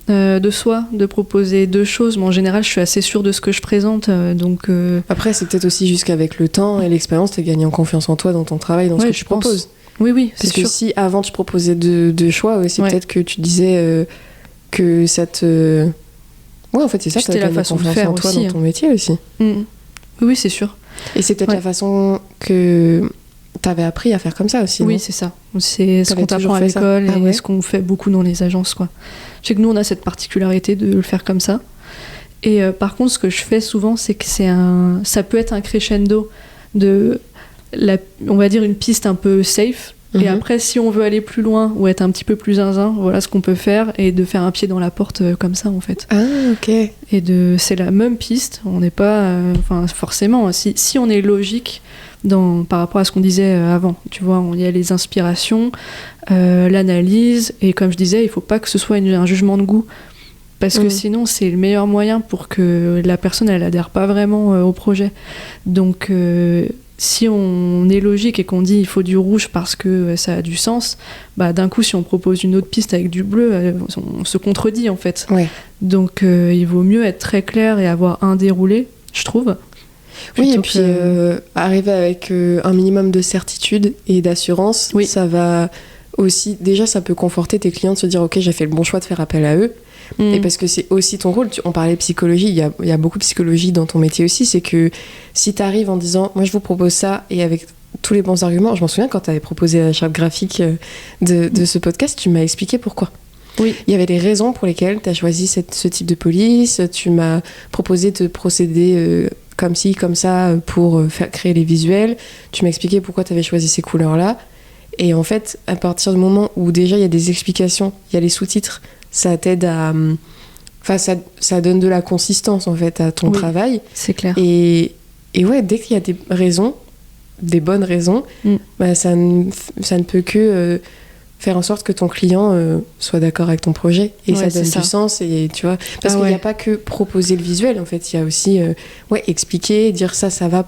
[SPEAKER 4] de soi, de proposer 2 choses? Mais en général, je suis assez sûre de ce que je présente, donc...
[SPEAKER 1] Après, c'est peut-être aussi juste qu'avec le temps et l'expérience, t'as gagné en confiance en toi, dans ton travail, dans ce que tu proposes.
[SPEAKER 4] Oui, c'est
[SPEAKER 1] sûr. Parce que si avant tu proposais 2 choix, c'est peut-être que tu disais que ça te... Ouais, en fait, c'est ça, t'as gagné confiance en toi aussi, dans ton métier aussi.
[SPEAKER 4] Oui, c'est sûr.
[SPEAKER 1] Et c'est peut-être la façon que t'avais appris à faire comme ça aussi.
[SPEAKER 4] Oui,
[SPEAKER 1] non?
[SPEAKER 4] c'est ça. C'est ce qu'on t'apprend à l'école et ce qu'on fait beaucoup dans les agences, quoi. Je sais que nous, on a cette particularité de le faire comme ça. Et par contre, ce que je fais souvent, c'est que ça peut être un crescendo de, on va dire, une piste un peu safe. Et après, si on veut aller plus loin ou être un petit peu plus zinzin, voilà ce qu'on peut faire, et de faire un pied dans la porte comme ça, en fait.
[SPEAKER 1] Ah, ok.
[SPEAKER 4] Et c'est la même piste, on n'est pas... forcément, si on est logique par rapport à ce qu'on disait avant, tu vois, il y a les inspirations, l'analyse, et comme je disais, il ne faut pas que ce soit un jugement de goût, parce que sinon, c'est le meilleur moyen pour que la personne, elle adhère pas vraiment au projet. Donc... si on est logique et qu'on dit il faut du rouge parce que ça a du sens, d'un coup si on propose une autre piste avec du bleu, on se contredit en fait.
[SPEAKER 1] Ouais.
[SPEAKER 4] Donc il vaut mieux être très clair et avoir un déroulé, je trouve.
[SPEAKER 1] Oui, et puis arriver avec un minimum de certitude et d'assurance, ça va aussi, déjà ça peut conforter tes clients de se dire ok, j'ai fait le bon choix de faire appel à eux. Et parce que c'est aussi ton rôle, on parlait psychologie, il y a beaucoup de psychologie dans ton métier aussi, c'est que si tu arrives en disant moi je vous propose ça, et avec tous les bons arguments, je m'en souviens quand tu avais proposé la charte graphique de ce podcast, tu m'as expliqué pourquoi. Oui. Il y avait des raisons pour lesquelles tu as choisi ce type de police, tu m'as proposé de procéder comme ci, comme ça pour créer les visuels, tu m'as expliqué pourquoi tu avais choisi ces couleurs-là, et en fait à partir du moment où déjà il y a des explications, il y a les sous-titres, ça t'aide à... Enfin, ça donne de la consistance, en fait, à ton travail.
[SPEAKER 4] C'est clair.
[SPEAKER 1] Et ouais, dès qu'il y a des raisons, des bonnes raisons, ça ne peut que faire en sorte que ton client soit d'accord avec ton projet. Et ça donne du sens, et tu vois... Parce qu'il n'y a pas que proposer le visuel, en fait. Il y a aussi expliquer, dire ça va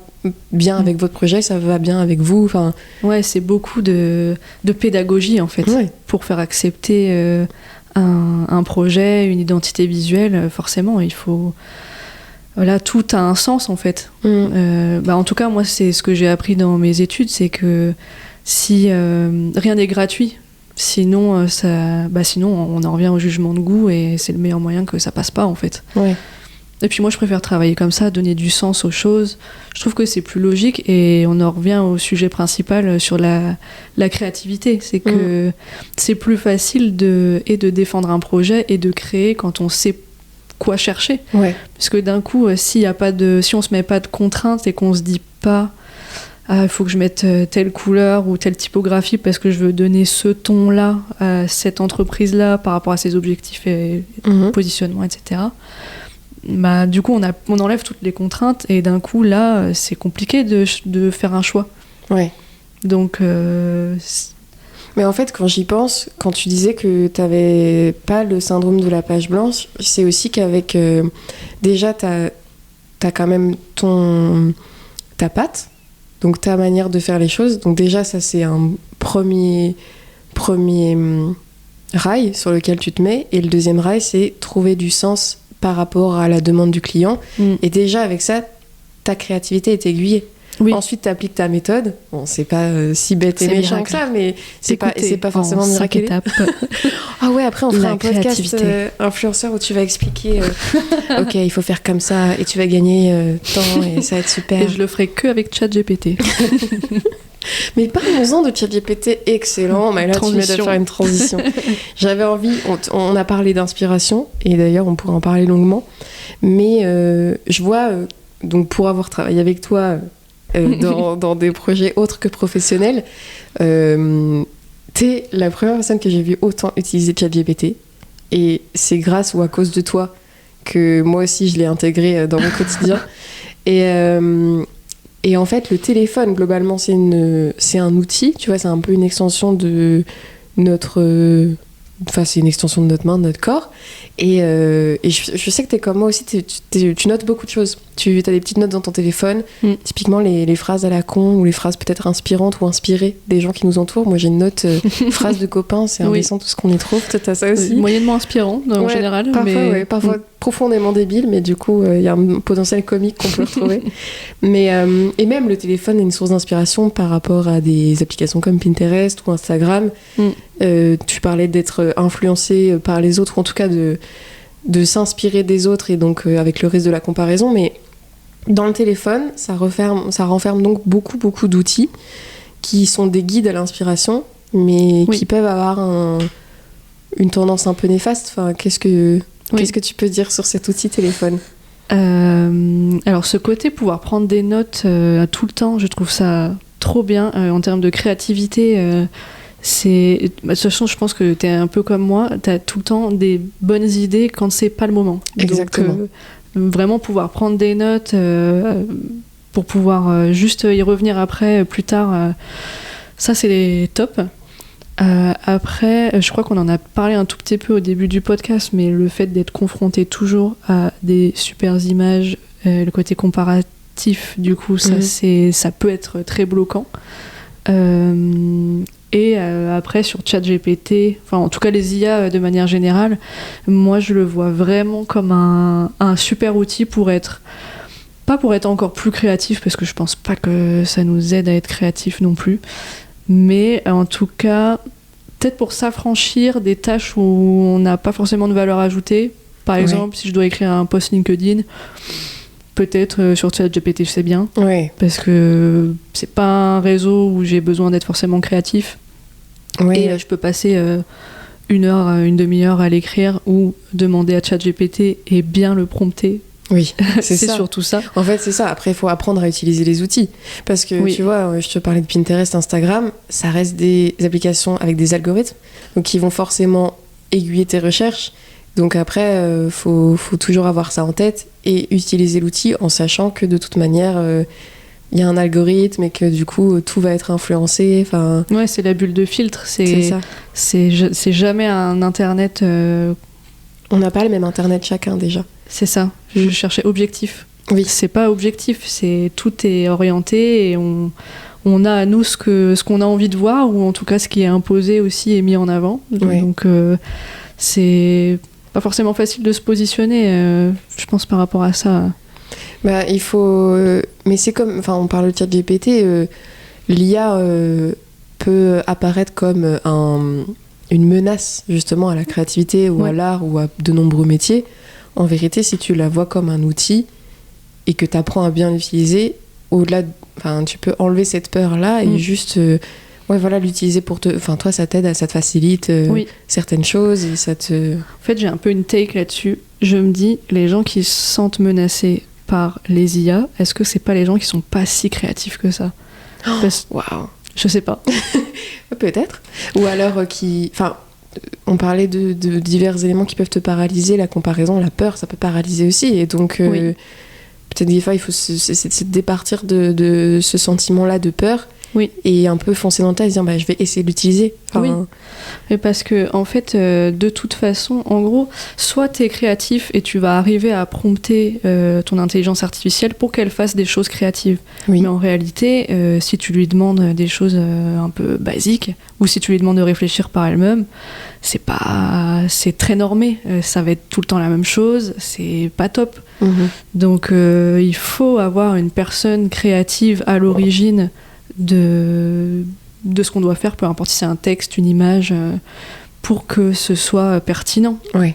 [SPEAKER 1] bien avec votre projet, ça va bien avec vous. Enfin... Ouais,
[SPEAKER 4] c'est beaucoup de pédagogie, en fait, pour faire accepter... un projet, une identité visuelle, forcément, il faut... Voilà, tout a un sens, en fait. En tout cas, moi, c'est ce que j'ai appris dans mes études, c'est que si rien n'est gratuit, sinon on en revient au jugement de goût, et c'est le meilleur moyen que ça passe pas, en fait.
[SPEAKER 1] Ouais.
[SPEAKER 4] Et puis moi, je préfère travailler comme ça, donner du sens aux choses. Je trouve que c'est plus logique et on en revient au sujet principal sur la créativité. C'est que c'est plus facile de défendre un projet et de créer quand on sait quoi chercher.
[SPEAKER 1] Ouais.
[SPEAKER 4] Parce que d'un coup, si on se met pas de contraintes et qu'on se dit pas il faut que je mette telle couleur ou telle typographie parce que je veux donner ce ton-là à cette entreprise-là par rapport à ses objectifs et positionnement, etc. Bah, du coup, on enlève toutes les contraintes et d'un coup, là, c'est compliqué de faire un choix.
[SPEAKER 1] Ouais.
[SPEAKER 4] Donc...
[SPEAKER 1] Mais en fait, quand j'y pense, quand tu disais que t'avais pas le syndrome de la page blanche, c'est aussi qu'avec... déjà, t'as quand même ta patte, donc ta manière de faire les choses. Donc déjà, ça, c'est un premier rail sur lequel tu te mets. Et le deuxième rail, c'est trouver du sens par rapport à la demande du client. Et déjà, avec ça, ta créativité est aiguillée. Oui. Ensuite, tu appliques ta méthode. Bon, c'est pas si bête et méchant que ça, mais c'est pas forcément miraculeux. Ah ouais, après, on fera un podcast influenceur où tu vas expliquer ok, il faut faire comme ça et tu vas gagner temps et ça va être super.
[SPEAKER 4] Et je le ferai que avec ChatGPT.
[SPEAKER 1] Mais parlons-en de ChatGPT, excellent. Mais là, transition. Tu m'aides à faire une transition. J'avais envie, on a parlé d'inspiration, et d'ailleurs, on pourrait en parler longuement. Mais je vois, donc pour avoir travaillé avec toi dans des projets autres que professionnels, t'es la première personne que j'ai vue autant utiliser ChatGPT. Et c'est grâce ou à cause de toi que moi aussi, je l'ai intégré dans mon quotidien. Et en fait, le téléphone, globalement, c'est un outil, tu vois, c'est un peu une extension de notre... Enfin, c'est une extension de notre main, de notre corps. Et je sais que t'es comme moi aussi, tu notes beaucoup de choses. Tu as des petites notes dans ton téléphone, typiquement les phrases à la con, ou les phrases peut-être inspirantes ou inspirées des gens qui nous entourent. Moi, j'ai une note phrase de copains, c'est indécent tout ce qu'on y trouve. T'as ça aussi.
[SPEAKER 4] Moyennement inspirant, en général.
[SPEAKER 1] Parfois, parfois profondément débile, mais du coup, il y a un potentiel comique qu'on peut retrouver. Et même le téléphone est une source d'inspiration par rapport à des applications comme Pinterest ou Instagram. Tu parlais d'être influencé par les autres, ou en tout cas de s'inspirer des autres, et donc avec le risque de la comparaison. Mais dans le téléphone, ça renferme donc beaucoup d'outils qui sont des guides à l'inspiration, mais qui peuvent avoir une tendance un peu néfaste. Enfin, qu'est-ce que tu peux dire sur cet outil téléphone ?
[SPEAKER 4] Alors, ce côté pouvoir prendre des notes tout le temps, je trouve ça trop bien en termes de créativité. De toute façon, je pense que t'es un peu comme moi, t'as tout le temps des bonnes idées quand c'est pas le moment.
[SPEAKER 1] Exactement.
[SPEAKER 4] Donc, vraiment pouvoir prendre des notes pour pouvoir juste y revenir après, plus tard, ça c'est top. Après, je crois qu'on en a parlé un tout petit peu au début du podcast, mais le fait d'être confronté toujours à des super images, le côté comparatif, du coup, ça peut être très bloquant. Et après, sur ChatGPT, enfin en tout cas les IA de manière générale, moi je le vois vraiment comme un super outil pas pour être encore plus créatif, parce que je pense pas que ça nous aide à être créatif non plus, mais en tout cas peut-être pour s'affranchir des tâches où on n'a pas forcément de valeur ajoutée. Par exemple, si je dois écrire un post LinkedIn, peut-être sur ChatGPT, je sais bien.
[SPEAKER 1] Ouais.
[SPEAKER 4] Parce que c'est pas un réseau où j'ai besoin d'être forcément créatif. Ouais. Et je peux passer une heure, une demi-heure à l'écrire, ou demander à ChatGPT et bien le prompter.
[SPEAKER 1] Oui, c'est ça.
[SPEAKER 4] Surtout ça.
[SPEAKER 1] En fait, c'est ça. Après, il faut apprendre à utiliser les outils. Parce que, tu vois, je te parlais de Pinterest, Instagram, ça reste des applications avec des algorithmes, donc qui vont forcément aiguiller tes recherches. Donc après, faut toujours avoir ça en tête et utiliser l'outil en sachant que de toute manière, y a un algorithme et que du coup, tout va être influencé.
[SPEAKER 4] Ouais, c'est la bulle de filtre.
[SPEAKER 1] C'est ça.
[SPEAKER 4] C'est jamais un Internet...
[SPEAKER 1] On n'a pas le même Internet chacun, déjà.
[SPEAKER 4] C'est ça. Je cherchais objectif.
[SPEAKER 1] Oui.
[SPEAKER 4] C'est pas objectif, tout est orienté et on a à nous ce qu'on a envie de voir, ou en tout cas ce qui est imposé aussi et mis en avant. Donc c'est pas forcément facile de se positionner, je pense, par rapport à ça.
[SPEAKER 1] Bah, il faut... mais c'est comme... Enfin, on parle de ChatGPT, l'IA peut apparaître comme une menace, justement, à la créativité ou à l'art ou à de nombreux métiers, en vérité, si tu la vois comme un outil et que tu apprends à bien l'utiliser, tu peux enlever cette peur-là et juste l'utiliser pour te... Enfin, toi, ça t'aide, ça te facilite certaines choses et ça te...
[SPEAKER 4] En fait, j'ai un peu une take là-dessus. Je me dis, les gens qui se sentent menacés par les IA, est-ce que c'est pas les gens qui sont pas si créatifs que ça ?
[SPEAKER 1] Waouh.
[SPEAKER 4] Je sais pas.
[SPEAKER 1] Peut-être. Ou alors on parlait de divers éléments qui peuvent te paralyser. La comparaison, la peur, ça peut paralyser aussi. Et donc, peut-être des fois, il faut se départir de ce sentiment-là de peur.
[SPEAKER 4] Oui.
[SPEAKER 1] Et un peu foncer dans le tas et dire je vais essayer de l'utiliser.
[SPEAKER 4] Oui. Mais parce que en fait, de toute façon, en gros, soit tu es créatif et tu vas arriver à prompter ton intelligence artificielle pour qu'elle fasse des choses créatives.
[SPEAKER 1] Oui.
[SPEAKER 4] Mais en réalité, si tu lui demandes des choses un peu basiques, ou si tu lui demandes de réfléchir par elle-même, c'est très normé. Ça va être tout le temps la même chose. C'est pas top. Donc, il faut avoir une personne créative à l'origine de ce qu'on doit faire, peu importe si c'est un texte, une image, pour que ce soit pertinent.
[SPEAKER 1] Oui.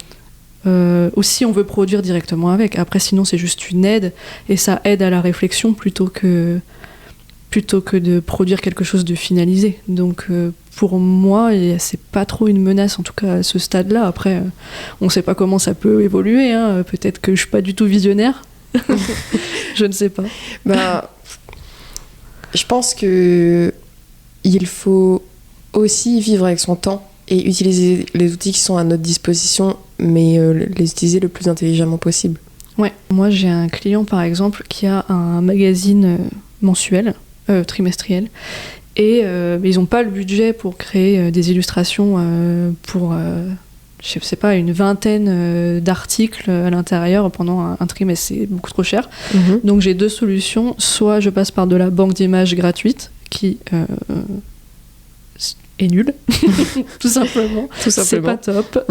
[SPEAKER 4] Ou si on veut produire directement avec. Après, sinon, c'est juste une aide, et ça aide à la réflexion plutôt que de produire quelque chose de finalisé. Donc, pour moi, c'est pas trop une menace, en tout cas à ce stade-là. Après, on sait pas comment ça peut évoluer. Hein. Peut-être que je suis pas du tout visionnaire. Je ne sais pas.
[SPEAKER 1] Je pense que il faut aussi vivre avec son temps et utiliser les outils qui sont à notre disposition, mais les utiliser le plus intelligemment possible.
[SPEAKER 4] Ouais. Moi, j'ai un client, par exemple, qui a un magazine mensuel, trimestriel, et ils n'ont pas le budget pour créer des illustrations pour... je sais pas, une vingtaine d'articles à l'intérieur pendant un trimestre, c'est beaucoup trop cher. Donc j'ai deux solutions, soit je passe par de la banque d'images gratuite, qui est nulle, tout simplement. C'est pas top.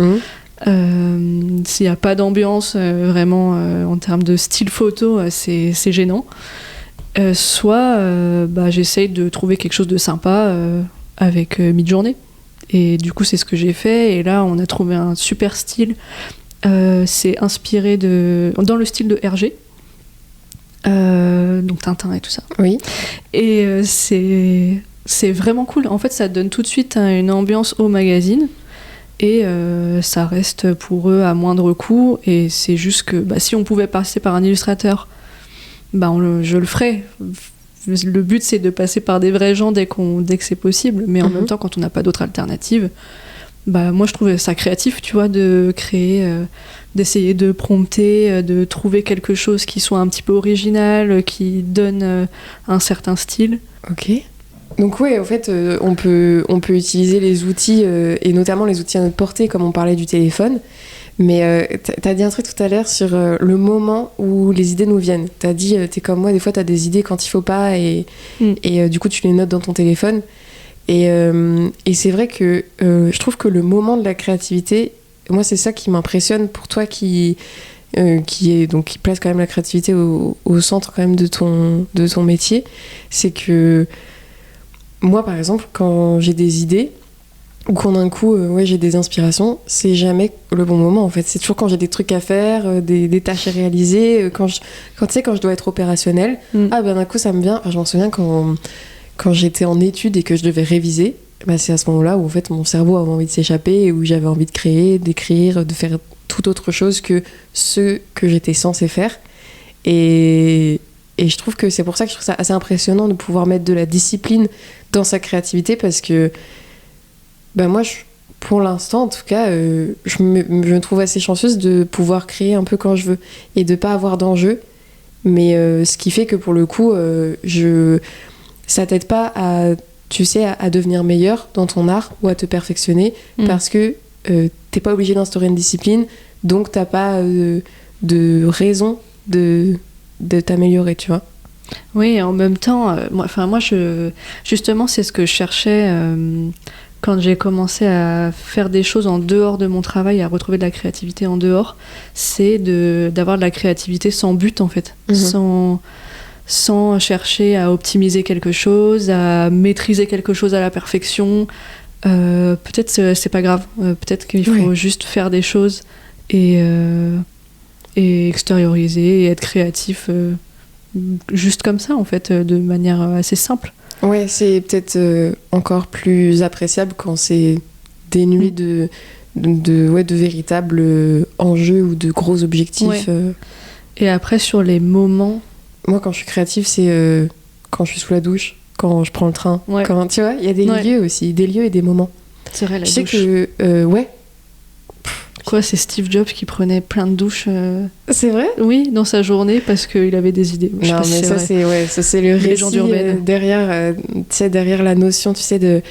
[SPEAKER 4] S'il n'y a pas d'ambiance vraiment en termes de style photo, c'est gênant. Soit j'essaye de trouver quelque chose de sympa avec Midjourney. Et du coup, c'est ce que j'ai fait. Et là, on a trouvé un super style. C'est inspiré dans le style de Hergé. Donc Tintin et tout ça.
[SPEAKER 1] Oui.
[SPEAKER 4] Et c'est vraiment cool. En fait, ça donne tout de suite une ambiance au magazine. Et ça reste pour eux à moindre coût. Et c'est juste que si on pouvait passer par un illustrateur, je le ferais. Le but, c'est de passer par des vrais gens dès que c'est possible, mais en même temps, quand on n'a pas d'autre alternative, moi, je trouvais ça créatif, tu vois, de créer, d'essayer de prompter, de trouver quelque chose qui soit un petit peu original, qui donne un certain style.
[SPEAKER 1] Ok. Donc oui, en fait, on peut utiliser les outils, et notamment les outils à notre portée, comme on parlait du téléphone. Mais t'as dit un truc tout à l'heure sur le moment où les idées nous viennent. T'as dit, t'es comme moi, des fois t'as des idées quand il faut pas et du coup tu les notes dans ton téléphone. Et c'est vrai que je trouve que le moment de la créativité, moi c'est ça qui m'impressionne pour toi qui place quand même la créativité au centre quand même de ton métier. C'est que moi par exemple, quand j'ai des idées, ou quand d'un coup j'ai des inspirations, c'est jamais le bon moment en fait. C'est toujours quand j'ai des trucs à faire, des tâches à réaliser, quand je dois être opérationnelle, d'un coup ça me vient. Enfin, je m'en souviens quand j'étais en études et que je devais réviser, c'est à ce moment-là où en fait mon cerveau avait envie de s'échapper et où j'avais envie de créer, d'écrire, de faire toute autre chose que ce que j'étais censée faire. Et je trouve que c'est pour ça que je trouve ça assez impressionnant de pouvoir mettre de la discipline dans sa créativité, parce que moi, pour l'instant, en tout cas, je me trouve assez chanceuse de pouvoir créer un peu quand je veux et de pas avoir d'enjeu. Mais ce qui fait que pour le coup, ça t'aide pas à devenir meilleur dans ton art ou à te perfectionner, parce que t'es pas obligé d'instaurer une discipline, donc t'as pas de raison de t'améliorer, tu vois.
[SPEAKER 4] Oui, et en même temps, justement, c'est ce que je cherchais quand j'ai commencé à faire des choses en dehors de mon travail, à retrouver de la créativité en dehors, c'est d'avoir de la créativité sans but, en fait. Sans chercher à optimiser quelque chose, à maîtriser quelque chose à la perfection. Peut-être c'est pas grave. Peut-être qu'il faut juste faire des choses et et extérioriser et être créatif juste comme ça en fait, de manière assez simple.
[SPEAKER 1] Ouais, c'est peut-être encore plus appréciable quand c'est dénué de véritables enjeux ou de gros objectifs.
[SPEAKER 4] Ouais. Et après, sur les moments...
[SPEAKER 1] Moi, quand je suis créative, c'est quand je suis sous la douche, quand je prends le train.
[SPEAKER 4] Ouais.
[SPEAKER 1] Quand, tu vois, il y a des lieux aussi, des lieux et des moments.
[SPEAKER 4] C'est vrai, la
[SPEAKER 1] je
[SPEAKER 4] douche.
[SPEAKER 1] sais que, ouais.
[SPEAKER 4] Quoi, c'est Steve Jobs qui prenait plein de douches
[SPEAKER 1] C'est vrai?
[SPEAKER 4] Oui, dans sa journée, parce qu'il avait des idées. Je sais
[SPEAKER 1] Non,
[SPEAKER 4] pas si
[SPEAKER 1] mais
[SPEAKER 4] c'est vrai.
[SPEAKER 1] ça, c'est le récit derrière, tu sais, derrière la notion, tu sais, de...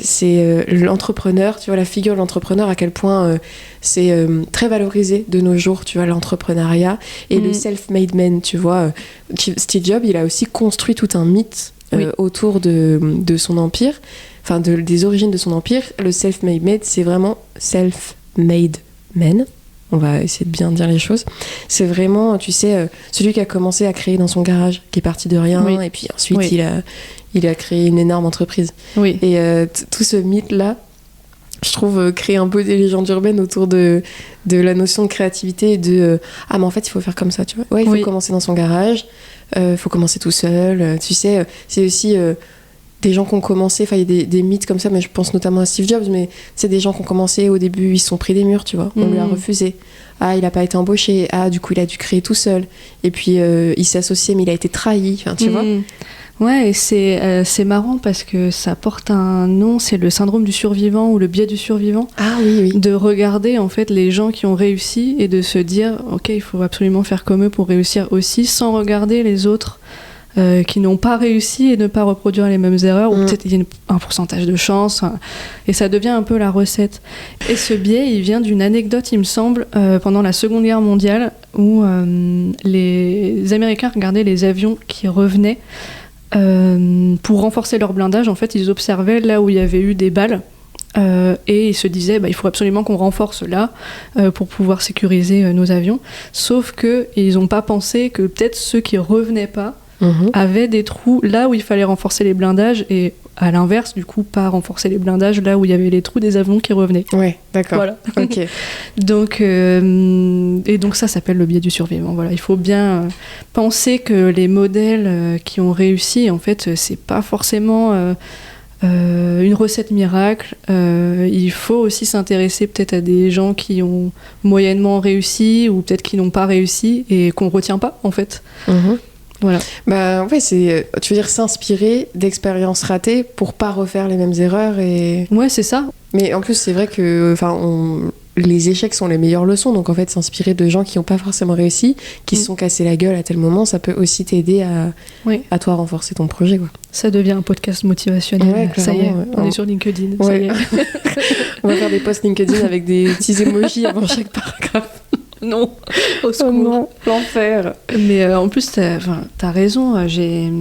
[SPEAKER 1] c'est l'entrepreneur, tu vois, la figure de l'entrepreneur, à quel point c'est très valorisé de nos jours, tu vois, l'entrepreneuriat et le self-made man, tu vois. Steve Jobs, il a aussi construit tout un mythe autour de son empire, enfin des origines de son empire. Le self-made man, c'est vraiment self-made man. On va essayer de bien dire les choses. C'est vraiment, tu sais, celui qui a commencé à créer dans son garage, qui est parti de rien, et puis ensuite il a créé une énorme entreprise.
[SPEAKER 4] Oui.
[SPEAKER 1] Et tout ce mythe-là, je trouve, crée un peu des légendes urbaines autour de la notion de créativité et de ah, mais en fait, il faut faire comme ça, tu vois. Ouais, il faut commencer dans son garage, il faut commencer tout seul. Tu sais, c'est aussi des gens qui ont commencé, enfin, il y a des mythes comme ça, mais je pense notamment à Steve Jobs, mais c'est des gens qui ont commencé au début, ils se sont pris des murs, tu vois. On lui a refusé. Ah, il n'a pas été embauché. Ah, du coup, il a dû créer tout seul. Et puis, il s'est associé, mais il a été trahi. Enfin, tu vois.
[SPEAKER 4] Ouais, et c'est marrant parce que ça porte un nom, c'est le syndrome du survivant ou le biais du survivant.
[SPEAKER 1] Ah oui.
[SPEAKER 4] De regarder en fait les gens qui ont réussi et de se dire, ok, il faut absolument faire comme eux pour réussir aussi, sans regarder les autres qui n'ont pas réussi et ne pas reproduire les mêmes erreurs, ou peut-être il y a un pourcentage de chance, et ça devient un peu la recette. Et ce biais, il vient d'une anecdote, il me semble, pendant la Seconde Guerre mondiale, où les Américains regardaient les avions qui revenaient pour renforcer leur blindage. En fait, ils observaient là où il y avait eu des balles, et ils se disaient il faut absolument qu'on renforce là pour pouvoir sécuriser nos avions. Sauf qu'ils n'ont pas pensé que peut-être ceux qui revenaient pas avaient des trous là où il fallait renforcer les blindages, et à l'inverse, du coup, pas renforcer les blindages là où il y avait les trous des avions qui revenaient.
[SPEAKER 1] Ouais, d'accord.
[SPEAKER 4] Voilà.
[SPEAKER 1] Ok.
[SPEAKER 4] Donc, et donc ça s'appelle le biais du survivant. Voilà, il faut bien penser que les modèles qui ont réussi, en fait, c'est pas forcément une recette miracle. Il faut aussi s'intéresser peut-être à des gens qui ont moyennement réussi ou peut-être qui n'ont pas réussi et qu'on retient pas, en fait. Voilà.
[SPEAKER 1] Bah ouais, c'est, tu veux dire, s'inspirer d'expériences ratées pour pas refaire les mêmes erreurs et...
[SPEAKER 4] Ouais, c'est ça.
[SPEAKER 1] Mais en plus, c'est vrai que les échecs sont les meilleures leçons, donc en fait, s'inspirer de gens qui n'ont pas forcément réussi, qui se sont cassés la gueule à tel moment, ça peut aussi t'aider à toi renforcer ton projet, quoi.
[SPEAKER 4] Ça devient un podcast motivationnel. Ouais, ça y est, on est sur LinkedIn.
[SPEAKER 1] Ouais.
[SPEAKER 4] Ça y est.
[SPEAKER 1] On va faire des posts LinkedIn avec des petits emojis avant chaque paragraphe.
[SPEAKER 4] Non, au secours.
[SPEAKER 1] Oh non, l'enfer.
[SPEAKER 4] Mais en plus, t'as raison, j'ai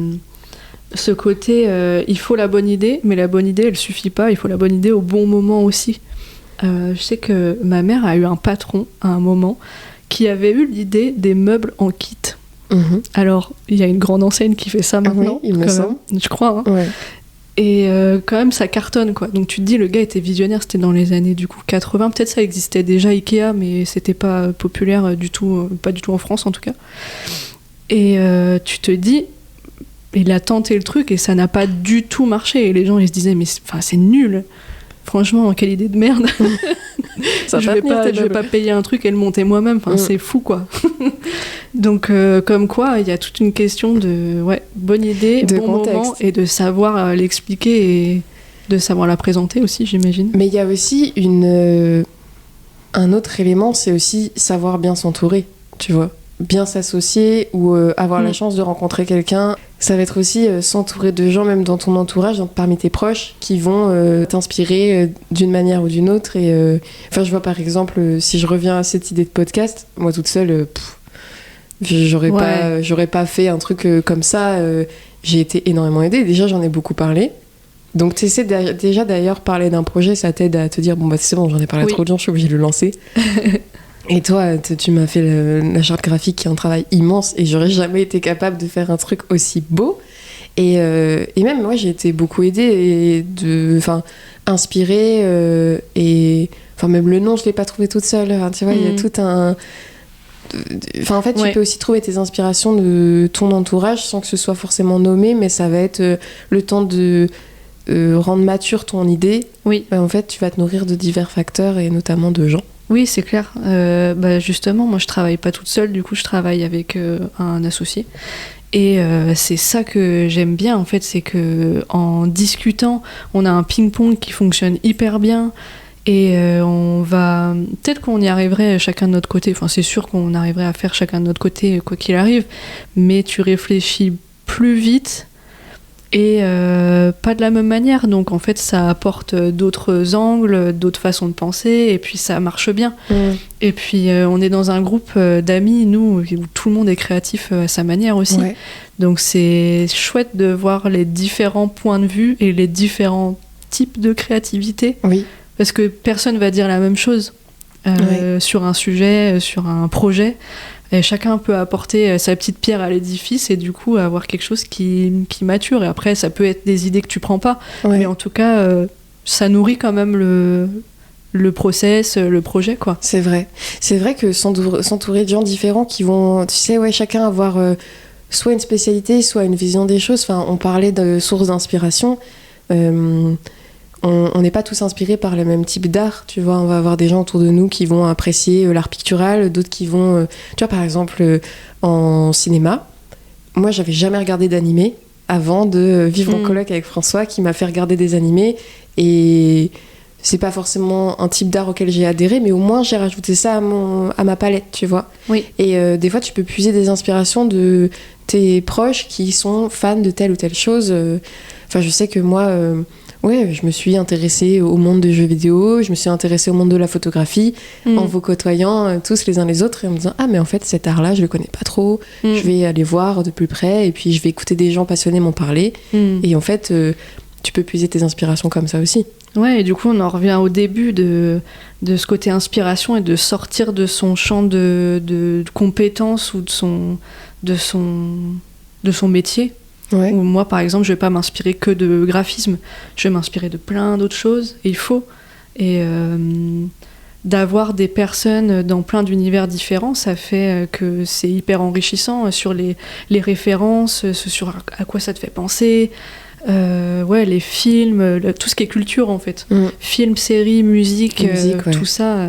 [SPEAKER 4] ce côté, il faut la bonne idée, mais la bonne idée, elle suffit pas, il faut la bonne idée au bon moment aussi. Je sais que ma mère a eu un patron, à un moment, qui avait eu l'idée des meubles en kit. Alors, il y a une grande enseigne qui fait ça maintenant,
[SPEAKER 1] il me semble.
[SPEAKER 4] Je crois.
[SPEAKER 1] Ouais.
[SPEAKER 4] Et quand même, ça cartonne, quoi. Donc tu te dis, le gars était visionnaire, c'était dans les années, du coup, 80. Peut-être ça existait déjà, Ikea, mais c'était pas populaire du tout, pas du tout en France, en tout cas. Et tu te dis, il a tenté le truc et ça n'a pas du tout marché. Et les gens, ils se disaient, mais c'est nul. Franchement, quelle idée de merde. Je vais pas payer un truc et le monter moi-même. C'est fou, quoi. Donc, comme quoi, il y a toute une question de bonne idée,
[SPEAKER 1] de
[SPEAKER 4] bon
[SPEAKER 1] contexte.
[SPEAKER 4] moment, et de savoir l'expliquer et de savoir la présenter aussi, j'imagine.
[SPEAKER 1] Mais il y a aussi un autre élément, c'est aussi savoir bien s'entourer, tu vois. Bien s'associer ou avoir la chance de rencontrer quelqu'un. Ça va être aussi s'entourer de gens, même dans ton entourage, donc parmi tes proches, qui vont t'inspirer d'une manière ou d'une autre. Et je vois par exemple, si je reviens à cette idée de podcast, moi toute seule, j'aurais pas fait un truc comme ça. J'ai été énormément aidée. Déjà, j'en ai beaucoup parlé. Donc, tu essaies déjà d'ailleurs parler d'un projet, ça t'aide à te dire bon, bah c'est bon, j'en ai parlé à trop de gens, je suis obligée de le lancer. Et toi, tu m'as fait la charte graphique qui est un travail immense et j'aurais jamais été capable de faire un truc aussi beau. Et même moi, j'ai été beaucoup aidée et inspirée et Enfin, même le nom, je l'ai pas trouvé toute seule. Hein, tu vois, il y a tout un... Enfin, en fait, tu peux aussi trouver tes inspirations de ton entourage sans que ce soit forcément nommé, mais ça va être le temps de rendre mature ton idée.
[SPEAKER 4] Oui.
[SPEAKER 1] En fait, tu vas te nourrir de divers facteurs et notamment de gens.
[SPEAKER 4] Oui, c'est clair. Justement, moi, je travaille pas toute seule. Du coup, je travaille avec un associé. Et c'est ça que j'aime bien, en fait, c'est que en discutant, on a un ping-pong qui fonctionne hyper bien. Et on va... Peut-être qu'on y arriverait chacun de notre côté. Enfin, c'est sûr qu'on arriverait à faire chacun de notre côté, quoi qu'il arrive. Mais tu réfléchis plus vite et pas de la même manière. Donc, en fait, ça apporte d'autres angles, d'autres façons de penser. Et puis, ça marche bien. Et puis, on est dans un groupe d'amis, nous, où tout le monde est créatif à sa manière aussi. Ouais. Donc, c'est chouette de voir les différents points de vue et les différents types de créativité.
[SPEAKER 1] Oui.
[SPEAKER 4] Parce que personne va dire la même chose sur un sujet, sur un projet. Et chacun peut apporter sa petite pierre à l'édifice et du coup avoir quelque chose qui mature. Et après, ça peut être des idées que tu prends pas. Ouais. Mais en tout cas, ça nourrit quand même le process, le projet, quoi.
[SPEAKER 1] C'est vrai. C'est vrai que s'entourer de gens différents qui vont, tu sais, chacun avoir soit une spécialité, soit une vision des choses. Enfin, on parlait de sources d'inspiration. On n'est pas tous inspirés par le même type d'art, tu vois. On va avoir des gens autour de nous qui vont apprécier l'art pictural, d'autres qui vont... tu vois, par exemple, en cinéma, moi, j'avais jamais regardé d'animé avant de vivre en coloc avec François, qui m'a fait regarder des animés. Et c'est pas forcément un type d'art auquel j'ai adhéré, mais au moins, j'ai rajouté ça à ma palette, tu vois.
[SPEAKER 4] Oui.
[SPEAKER 1] Et des fois, tu peux puiser des inspirations de tes proches qui sont fans de telle ou telle chose. Enfin, je sais que moi... je me suis intéressée au monde des jeux vidéo, je me suis intéressée au monde de la photographie en vous côtoyant tous les uns les autres et en me disant « Ah, mais en fait, cet art-là, je le connais pas trop, je vais aller voir de plus près et puis je vais écouter des gens passionnés m'en parler. » Et en fait, tu peux puiser tes inspirations comme ça aussi.
[SPEAKER 4] Ouais, et du coup, on en revient au début de ce côté inspiration et de sortir de son champ de compétences ou de son métier.
[SPEAKER 1] Ouais.
[SPEAKER 4] Où moi, par exemple, je vais pas m'inspirer que de graphisme, je vais m'inspirer de plein d'autres choses, et il faut. Et d'avoir des personnes dans plein d'univers différents, ça fait que c'est hyper enrichissant sur les références, sur à quoi ça te fait penser. Les films, tout ce qui est culture en fait. Films, séries, musique, tout ça.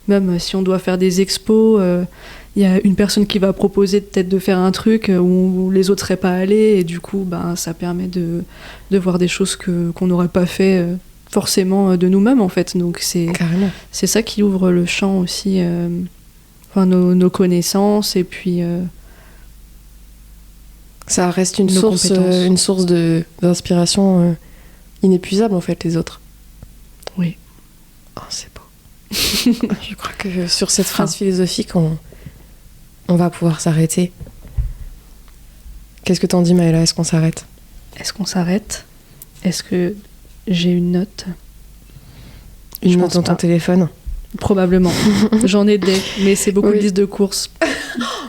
[SPEAKER 4] Même si on doit faire des expos... il y a une personne qui va proposer peut-être de faire un truc où les autres seraient pas allés et du coup ça permet de voir des choses qu'on n'aurait pas fait forcément de nous-mêmes en fait. Donc c'est ça qui ouvre le champ aussi, nos connaissances et puis
[SPEAKER 1] ça reste une source d'inspiration inépuisable en fait, les autres.
[SPEAKER 4] Oui.
[SPEAKER 1] Oh, c'est beau. Je crois que sur cette phrase philosophique on va pouvoir s'arrêter. Qu'est-ce que t'en dis, Maëla ? Est-ce qu'on s'arrête ?
[SPEAKER 4] Est-ce qu'on s'arrête ? Est-ce que j'ai une note ?
[SPEAKER 1] Une note dans ton téléphone ?
[SPEAKER 4] Probablement. J'en ai des, mais c'est beaucoup de listes de courses.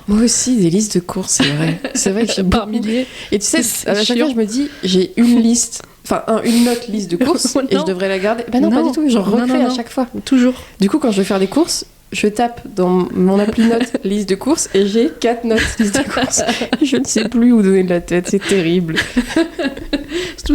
[SPEAKER 1] Moi aussi, des listes de courses, c'est vrai. C'est vrai que j'ai
[SPEAKER 4] par milliers.
[SPEAKER 1] Et tu sais, à chaque fois, je me dis, j'ai une liste... Enfin, une note liste de courses et je devrais la garder. Non, pas du tout. J'en recrée à chaque fois.
[SPEAKER 4] Toujours.
[SPEAKER 1] Du coup, quand je vais faire des courses... Je tape dans mon appli notes liste de courses et j'ai 4 notes liste de courses. Je ne sais plus où donner de la tête, c'est terrible.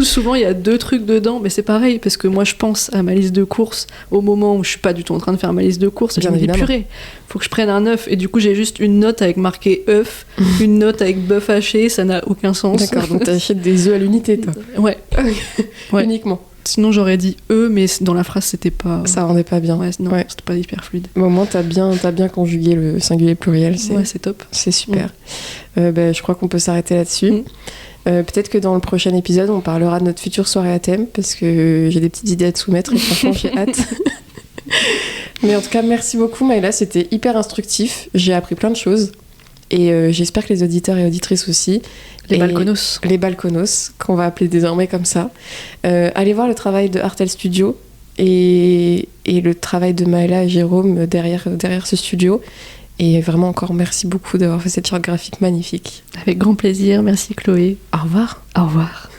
[SPEAKER 4] Souvent, il y a 2 trucs dedans, mais c'est pareil, parce que moi, je pense à ma liste de courses au moment où je suis pas du tout en train de faire ma liste de courses.
[SPEAKER 1] Bien
[SPEAKER 4] je me dis, purée, faut que je prenne un œuf. Et du coup, j'ai juste une note avec marqué œuf, une note avec bœuf haché, ça n'a aucun sens.
[SPEAKER 1] D'accord, donc t'achètes des œufs à l'unité, toi.
[SPEAKER 4] Ouais.
[SPEAKER 1] Uniquement.
[SPEAKER 4] Sinon, j'aurais dit eux, mais dans la phrase, c'était pas...
[SPEAKER 1] Ça rendait pas bien.
[SPEAKER 4] Ouais, non, c'était pas hyper fluide.
[SPEAKER 1] Au moins, t'as bien conjugué le singulier pluriel.
[SPEAKER 4] C'est top.
[SPEAKER 1] C'est super. Je crois qu'on peut s'arrêter là-dessus. Peut-être que dans le prochain épisode, on parlera de notre future soirée à thème, parce que j'ai des petites idées à te soumettre et franchement, j'ai hâte. Mais en tout cas, merci beaucoup, Maëla. C'était hyper instructif. J'ai appris plein de choses. Et j'espère que les auditeurs et auditrices aussi.
[SPEAKER 4] Les balconos.
[SPEAKER 1] Les balconos, qu'on va appeler désormais comme ça. Allez voir le travail de Artel Studio et le travail de Maëla et Jérôme derrière ce studio. Et vraiment encore merci beaucoup d'avoir fait cette charte graphique magnifique.
[SPEAKER 4] Avec grand plaisir. Merci Chloé.
[SPEAKER 1] Au revoir.
[SPEAKER 4] Au revoir.